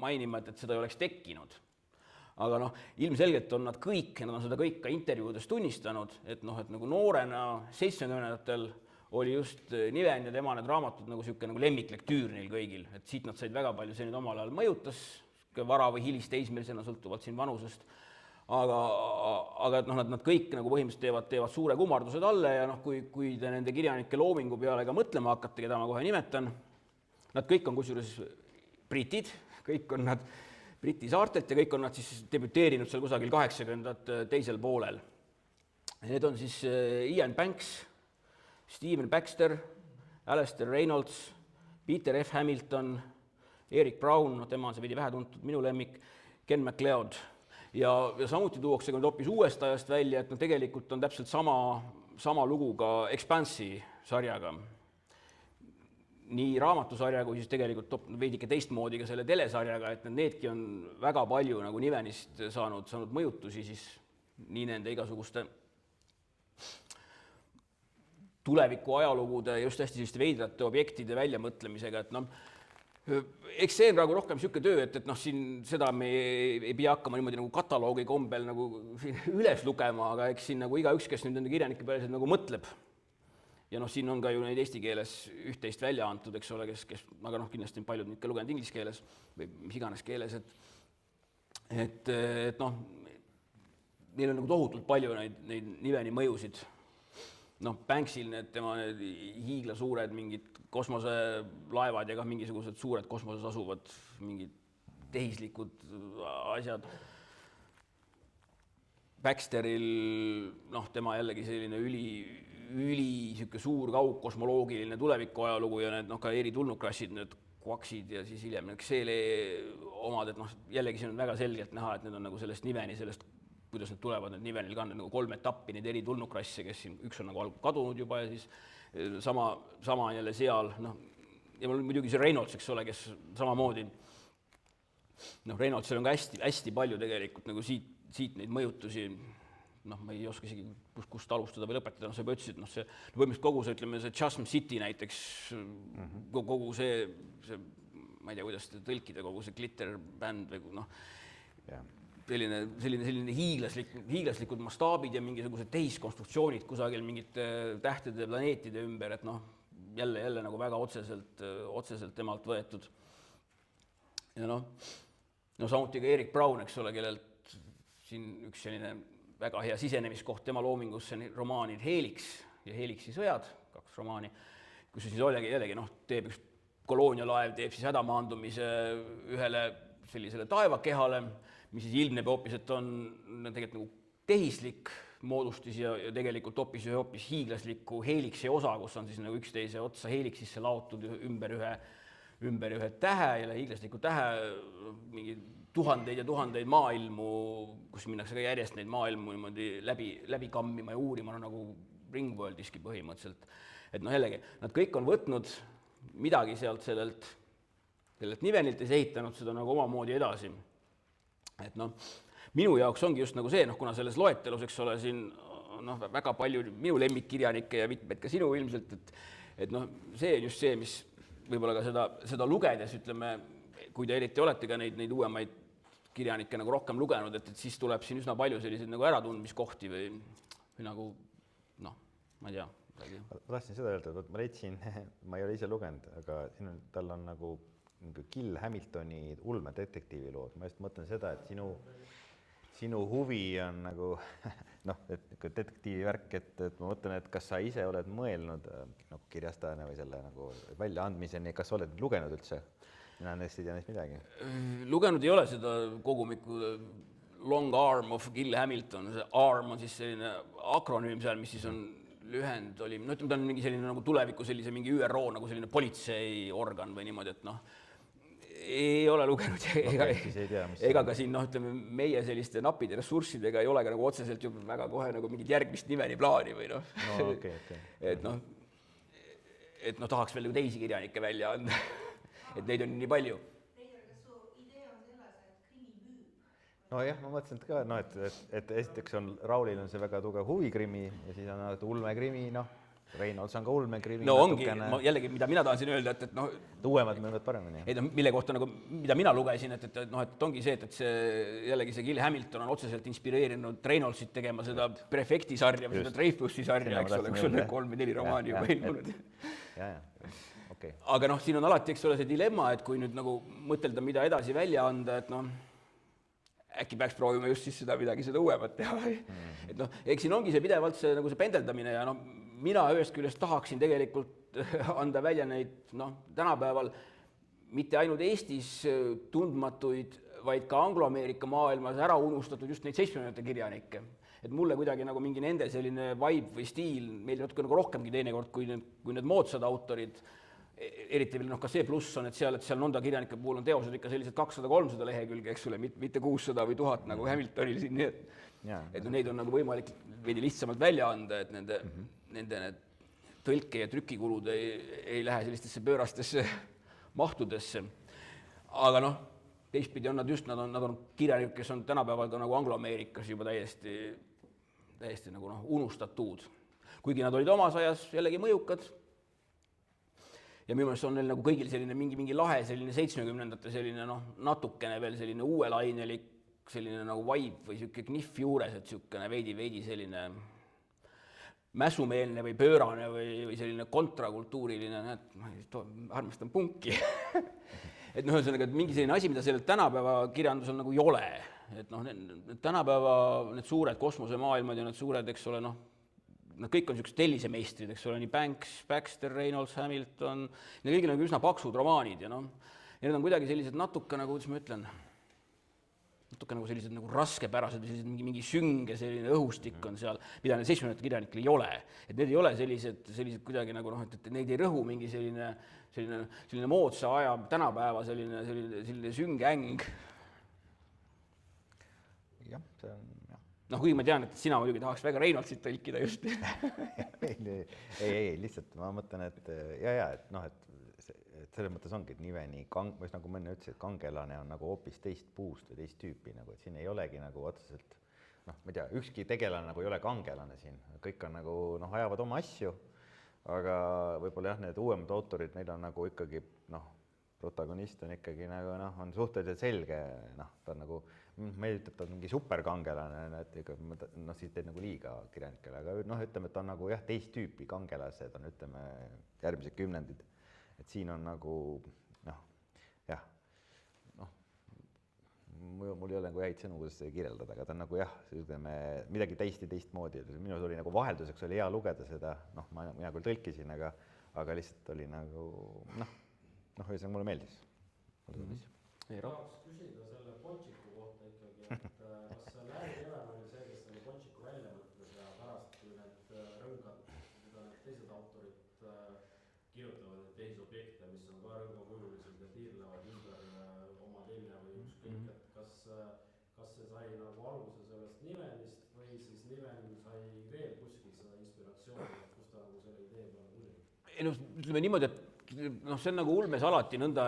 mainima, et seda ei oleks tekkinud. Aga ilmselgelt on nad kõik, nad on seda kõik ka intervjuudes tunnistanud, et nagu noorena 70-ndatel oli just Niven ja tema need raamatud nagu niisugune nagu lemmiklektuür neil kõigil, et siit nad said väga palju, see nüüd omal ajal mõjutas, vara või hilist teismelisena sõltuvalt siin vanusest, aga nad kõik nagu põhimõtteliselt teevad suure kummardused alle ja kui te nende kirjanike loomingu peale ka mõtlema hakkate, keda ma kohe nimetan, nad kõik on kusjuures britid, kõik on nad Briti saartelt ja kõik on nad siis debüteerinud seal kusagil 80-ndate teisel poolel. Need on siis Ian Banks, Stephen Baxter, Alastair Reynolds, Peter F. Hamilton, Eric Brown, tema on see veidi vähe tuntud, minu lemmik, Ken MacLeod. Ja samuti tuuakse nüüd hoopis uuest ajast välja, et tegelikult on täpselt sama lugu ka Expanse'i sarjaga. Nii raamatusarja kui siis tegelikult veidike teistmoodi ka selle telesarjaga, et needki on väga palju nagu Nivenist saanud mõjutusi siis nii nende igasuguste tuleviku ajalugude ja just hästi selliste veidrate objektide väljamõtlemisega, et eks see on praegu rohkem niisugune töö, et siin seda me ei pea hakkama niimoodi nagu kataloogi kombel nagu siin üles lugema, aga eks siin nagu igaüks, kes nüüd nende kirjanike peale nagu mõtleb. Ja siin on ka ju neid eesti keeles üht-teist välja antud, eks ole, aga kindlasti on paljud ikka lugenud inglise keeles või mis iganes keeles, et neil on nagu tohutult palju neid Niveni mõjusid. Banksil tema hiiglasuured mingid kosmoselaevad ja ka mingisugused suured kosmoses asuvad mingid tehislikud asjad. Baxteril, tema jällegi selline üli suur kaugkosmoloogiline tuleviku ajalugu ja need ka eritulnukrassid, need kvaksid ja siis hiljem need Xele omad, et jällegi siin on väga selgelt näha, et need on nagu sellest Niveni, kuidas need tulevad, need Nivenil ka nagu 3 etappi, neid eritulnukrasse, kes siin üks on nagu kadunud juba ja siis sama jälle seal, ja muidugi see Reynolds, eks ole, kes samamoodi, Reynoldsil on ka hästi palju tegelikult nagu siit neid mõjutusi, ma ei oska isegi kust alustada või lõpetada, sa juba ütlesid, see põhimõtteliselt kogu see, ütleme, see Chasm City näiteks, kogu see, ma ei tea, kuidas tõlkida, kogu see glitterbänd või selline hiiglaslikud mastaabid ja mingisugused tehiskonstruktsioonid kusagil mingite tähtede ja planeetide ümber, et jälle nagu väga otseselt temalt võetud. Ja samuti ka Eric Brown, eks ole, kellelt siin üks selline väga hea sisenemiskoht tema loomingusse romaanid Helix ja Helixi sõjad, 2 romaani, kus siis jällegi teeb üks koloonialaev, teeb siis hädamaandumise ühele sellisele taevakehale, mis siis ilmneb hoopis, et on tegelikult nagu tehislik moodustis ja tegelikult hoopis hiiglasliku Helixi osa, kus on siis nagu üksteise otsa Helixisse laotud ümber ühe tähe ja hiiglasliku tähe mingi tuhandeid ja tuhandeid maailmu, kus minnakse ka järjest neid maailmu niimoodi läbi kammima ja uurima, nagu Ringworldiski põhimõtteliselt. Et jällegi, nad kõik on võtnud midagi sealt sellelt Nivenilt ja ehitanud seda nagu omamoodi edasi. Et minu jaoks ongi just nagu see, kuna selles loetelus, eks ole, siin väga palju minu lemmikkirjanikke ja mitmed ka sinu ilmselt, et see on just see, mis võib-olla ka seda lugedes, ütleme, kui te eriti olete ka neid uuemaid kirjanikke nagu rohkem lugenud, et siis tuleb siin üsna palju selliseid nagu äratundmiskohti või nagu, ma ei tea. Ma tahtsin seda öelda, et ma leidsin, ma ei ole ise lugenud, aga tal on nagu Kill Hamiltoni ulmedetektiivi lood. Ma just mõtlen seda, et sinu huvi on nagu noh, et detektiivi värk, et ma mõtlen, et kas sa ise oled mõelnud nagu kirjastajana või selle nagu väljaandmiseni, kas oled lugenud üldse? Mina neist ei tea neist midagi. Lugenud ei ole seda kogumikku Long Arm of Gil Hamilton, see ARM on siis selline akronüüm seal, mis siis on lühend oli, no ütleme, ta on mingi selline nagu tuleviku sellise mingi ÜRO nagu selline politseiorgan või niimoodi, et noh, ei ole lugenud ega ka siin, noh, ütleme, meie selliste nappide ressurssidega ei ole ka nagu otseselt ju väga kohe nagu mingit järgmist nimeni plaani või noh. No, okay. et noh, tahaks veel nagu teisi kirjanikke välja anda, et neid on nii palju. Reier, kas su idee on selles, et krimi müüb? No jah, ma mõtlesin ka, no, et esiteks on Raulil on see väga tugev huvikrimi ja siis on ulmekrimi, noh, Reinolds on ka ulmekrimi. No ongi, jällegi, mida mina tahan siin öelda, et noh... Uuemad mõned paremini. Ei, mille kohta, nagu, mida mina lugesin, et ongi see, et see, jällegi see Gil Hamilton on otseselt inspireerinud Reynoldsit tegema seda Prefekti sarja või seda Dreyfusi sarja, eks ole, kus on 3 või 4 romaani juba ilmunud. Okay. Aga noh, siin on alati, eks ole, see dilemma, et kui nüüd nagu mõtelda, mida edasi välja anda, et noh, äkki peaks proovima just siis seda midagi seda uuemat teha. Et noh, eks siin ongi see pidevalt see, nagu see pendeldamine ja noh, mina ühest küljest tahaksin tegelikult anda välja neid, noh, tänapäeval mitte ainult Eestis tundmatuid, vaid ka Anglo-Ameerika maailmas ära unustatud just neid 70-ndate kirjanikke. Et mulle kuidagi nagu mingi nende selline vibe või stiil meeldib natuke nagu rohkemgi teinekord kui need moodsad autorid. Eriti veel, noh, ka see pluss on, et seal Nonda kirjanike puhul on teosed ikka sellised 200-300 lehekülge, eks ole, mitte 600 või 1000 nagu Hamiltonil siin, nii et neid on nagu võimalik veidi lihtsamalt välja anda, et nende need tõlke- ja trükikulud ei lähe sellistesse pöörastesse mahtudesse. Aga noh, teistpidi on nad on kirjanikud, kes on tänapäeval ka nagu Anglo-Ameerikas juba täiesti nagu noh, unustatud. Kuigi nad olid omas ajas jällegi mõjukad. Ja minu meelest on neil nagu kõigil selline mingi lahe, selline 70-ndate selline noh, natukene veel selline uuelainelik selline nagu vibe või siuke knihv juures, et siukene veidi selline mässumeelne või pöörane või selline kontrakultuuriline, ma armastan punki. Et noh, et mingi selline asi, mida sellel tänapäeva kirjandusel nagu ei ole. Et noh, tänapäeva need suured kosmosemaailmad ja need suured, eks ole, noh, nad kõik on niisugused tellisemeistrid, eks ole, nii Banks, Baxter, Reynolds, Hamilton, need kõigil on üsna paksud romaanid ja noh, ja need on kuidagi sellised natuke nagu, kuidas ma ütlen, natuke nagu sellised nagu raskepärased, sellised mingi sünge selline õhustik on seal, mida need 70-ndate kirjanikel ei ole. Et need ei ole sellised kuidagi nagu noh, et neid ei rõhu mingi selline moodsa aja tänapäeva selline sünge äng. Jah, see on... Noh, kuigi ma tean, et sina muidugi tahaks väga Reynoldsit tõlkida just. ei, lihtsalt ma mõtlen, et et noh, et selles mõttes ongi, et niveni, või nagu mõnne ütles, et kangelane on nagu hoopis teist puust või teist tüüpi, nagu, et siin ei olegi nagu otseselt, noh, ma ei tea, ükski tegelane nagu ei ole kangelane siin, kõik on nagu, noh, ajavad oma asju, aga võib-olla jah, need uuemad autorid, neil on nagu ikkagi, noh, protagonist on ikkagi nagu, noh, on suhteliselt selge, noh, ta on nagu, meil ütleb, ta on mingi superkangelane, et ikka, noh, siis teed nagu liiga kirjanikele, aga noh, ütleme, et ta on nagu jah, teist tüüpi kangelased on, ütleme, järgmised kümnendid, et siin on nagu, noh, jah, noh, mul ei ole nagu häid sõnu, kuidas seda kirjeldada, aga ta on nagu jah, ütleme, midagi teistmoodi, minu oli nagu vahelduseks oli hea lugeda seda, noh, mina küll tõlkisin, aga lihtsalt oli nagu, noh, ühesõnaga mulle meeldis. Tahaks küsida selle Pončiku kohta ikkagi, et kas see Larry Levan oli see, kes selle Pončiku välja mõtles ja pärast, kui need rõngad, mida need teised autorid kirjutavad, need tehisobjekte, mis on ka rõngakujulised ja tiirlevad ümber oma telja või ükskõik, et kas see sai nagu alguse sellest Nivenist või siis Niven sai veel kuskil seda inspiratsiooni, et kus ta nagu selle idee peale tuli? Ei noh, ütleme niimoodi, et noh, see on nagu ulmes alati nõnda,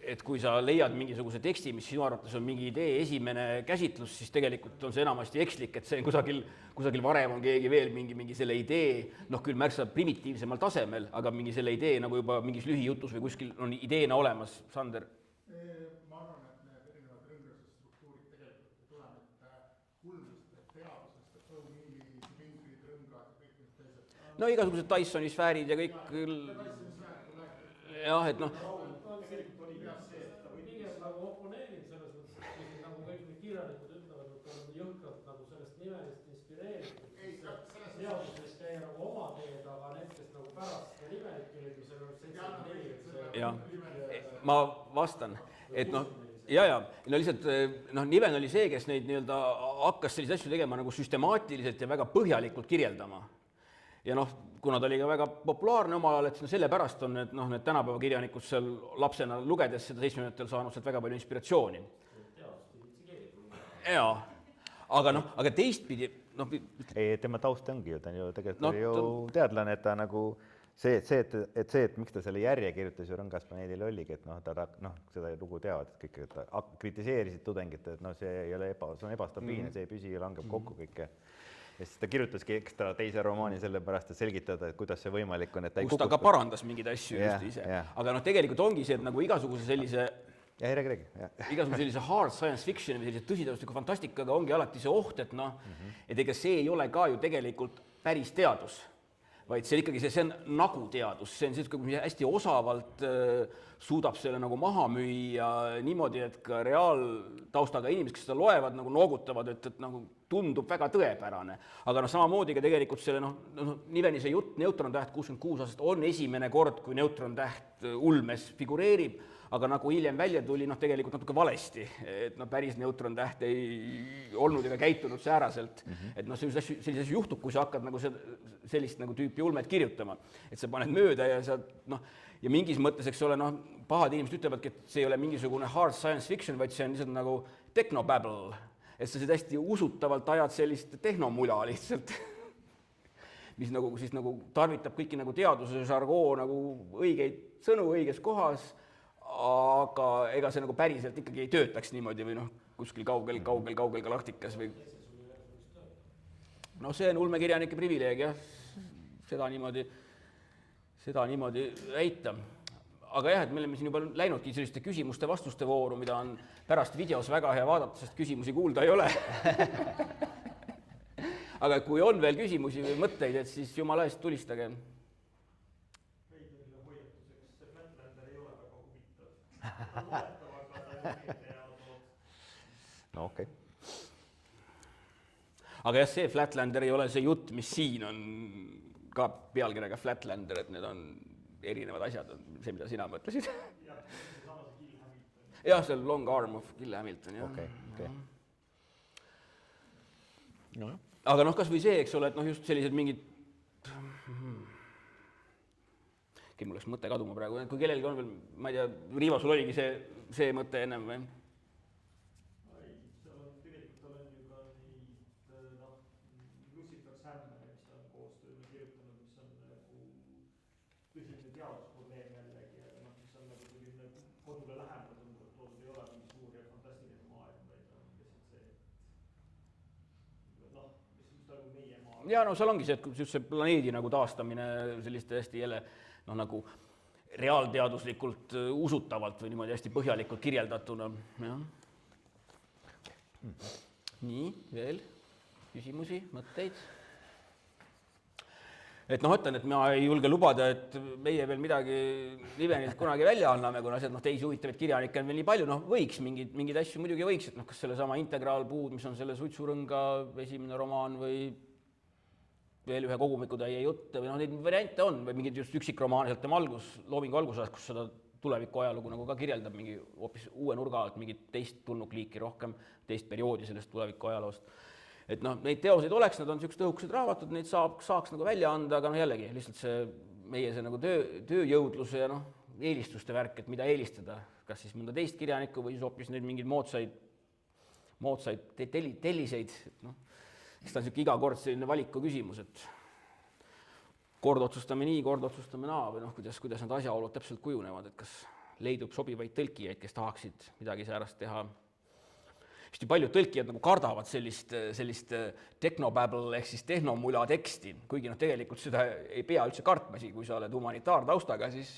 et kui sa leiad mingisuguse teksti, mis sinu arvates on mingi idee esimene käsitlus, siis tegelikult on see enamasti ekslik, et see kusagil varem on keegi veel mingi selle idee, noh küll märksa primitiivsemal tasemel, aga mingi selle idee nagu juba mingis lühijutus või kuskil on ideena olemas. Sander? Ma arvan, et need erinevad rõngrase struktuurid tegelikult ei tule mitte hulmust, et teadusest, et õumiili, pingrid, rõngad ja kõik need teised. No igasugused Dysoni sfäärid ja kõik küll. Jah, et noh. Pigem nagu oponeerid selles mõttes, et nagu kõik need kirjanikud ütlevad, jah, ma vastan, et noh, ja no lihtsalt noh, Niven oli see, kes neid nii-öelda hakkas selliseid asju tegema nagu süstemaatiliselt ja väga põhjalikult kirjeldama. Ja noh, kuna ta oli ka väga populaarne omal ajal, et sellepärast on need, noh, need tänapäeva kirjanikud seal lapsena lugedes seda 70-ndatel saanud sealt väga palju inspiratsiooni. Jaa, aga teistpidi, noh, ei, tema taust ongi ju, ta on ju tegelikult No, oli ju teadlane, et ta nagu et miks ta selle järje kirjutas ju Rõngasplaneedil oligi, et noh, seda lugu teavad, et kõik ta kritiseerisid tudengit, et noh, see ei ole see on ebastabiilne, see ei püsi ja langeb kokku kõik. Ja siis ta kirjutaski ekstra teise romaani sellepärast, et selgitada, et kuidas see võimalik on, et ta ei kus ta ka parandas mingeid asju just ise. Aga noh, tegelikult ongi see, et nagu igasuguse sellise igasuguse sellise hard science fiction või sellise tõsitastusliku fantastikaga ongi alati see oht, et noh, et ega see ei ole ka ju tegelikult päris teadus, vaid see ikkagi see on nagu teadus, see on see, kui hästi osavalt suudab selle nagu maha müüa niimoodi, et ka reaaltaustaga inimesed, kes seda loevad, nagu noogutavad, et nagu tundub väga tõepärane. Aga noh, samamoodi ka tegelikult selle Niveni see jutt neutrontäht 66 aastast on esimene kord, kui neutrontäht ulmes figureerib, aga nagu hiljem välja tuli, noh, tegelikult natuke valesti, et noh, päris neutrontäht ei olnud ega käitunud sääraselt, et noh, sellise asju juhtub, kui sa hakkad nagu sellist nagu tüüpi ulmet kirjutama, et sa paned mööda ja sa noh, ja mingis mõttes, eks ole, noh, pahad inimesed ütlevadki, et see ei ole mingisugune hard science fiction, vaid see on lihtsalt nagu technobabble, et sa hästi usutavalt ajad sellist tehnomula lihtsalt, mis nagu siis nagu tarvitab kõiki nagu teaduse žargoo nagu õigeid sõnu õiges kohas, aga ega see nagu päriselt ikkagi ei töötaks niimoodi või noh, kuskil kaugel galaktikas või noh, see on ulmekirjanike privileeg, jah, seda niimoodi väita. Aga jah, et me oleme siin juba läinudki selliste küsimuste-vastuste vooru, mida on pärast videos väga hea vaadata, sest küsimusi kuulda ei ole. Aga kui on veel küsimusi või mõtteid, et siis jumala eest tulistage. No okei. Aga jah, see Flatlander ei ole see jutt, mis siin on ka pealkirjaga Flatlander, et need on erinevad asjad, see, mida sina mõtlesid. Jah, see Long Arm of Gil Hamilton, jah. Okay. No. Aga noh, kas või see, eks ole, et noh, just sellised mingid mul läks mõte kaduma praegu, kui kellelgi on veel, ma ei tea, Riivo, sul oligi see mõte ennem või? Seal on tegelikult ju ka neid Lucifer Sandman, mis on koostööle kirjutanud, mis on nagu tõsine teadusprobleem jällegi, aga noh, mis on nagu selline kodule lähemal tundub, et loodud ei ole mingi suur ja fantastiline maailm, vaid on lihtsalt see, noh, mis nagu meie maailm. Ja no seal ongi see, et just see planeedi nagu taastamine selliste hästi jälle noh, nagu reaalteaduslikult usutavalt või niimoodi hästi põhjalikult kirjeldatuna. Jah. Nii, veel küsimusi, mõtteid? Et noh, ütlen, et ma ei julge lubada, et meie veel midagi Nivenilt kunagi välja anname, kuna see, teisi huvitavaid kirjanikke on veel nii palju, noh, võiks mingeid asju muidugi võiks, et noh, kas sellesama Integraalpuud, mis on selle Suitsurõnga esimene romaan või veel ühe kogumikutäie jutte või noh, neid variante on või mingid just üksikromaane sealt tema loomingu algusajast, kus seda tuleviku ajalugu nagu ka kirjeldab mingi hoopis uue nurga alt, mingit teist tulnukliiki rohkem, teist perioodi sellest tuleviku ajaloost. Et noh, neid teoseid oleks, nad on niisugused õhukesed raamatud, neid saaks nagu välja anda, aga noh, jällegi lihtsalt see meie see nagu tööjõudluse ja noh, eelistuste värk, et mida eelistada, kas siis mõnda teist kirjanikku või siis hoopis neid mingeid moodsaid telliseid, noh, siis ta on niisugune igakord selline valiku küsimus, et kord otsustame nii, kord otsustame naa või noh, kuidas need asjaolud täpselt kujunevad, et kas leidub sobivaid tõlkijaid, kes tahaksid midagi säärast teha. Hästi paljud tõlkijad nagu kardavad sellist technobabble ehk siis tehnomula teksti, kuigi noh, tegelikult seda ei pea üldse kartmasi, kui sa oled humanitaartaustaga, siis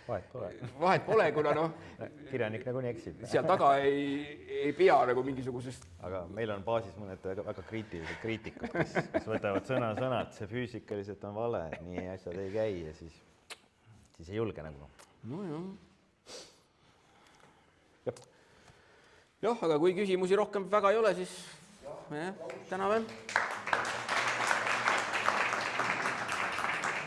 vahet pole, kuna noh, kirjanik nagunii eksib. Seal taga ei pea nagu mingisugusest. Aga meil on baasis mõned väga kriitilised kriitikud, kes võtavad sõna-sõnad, see füüsikaliselt on vale, nii asjad ei käi ja siis ei julge nagu. No jah. Jah, aga kui küsimusi rohkem väga ei ole, siis täname.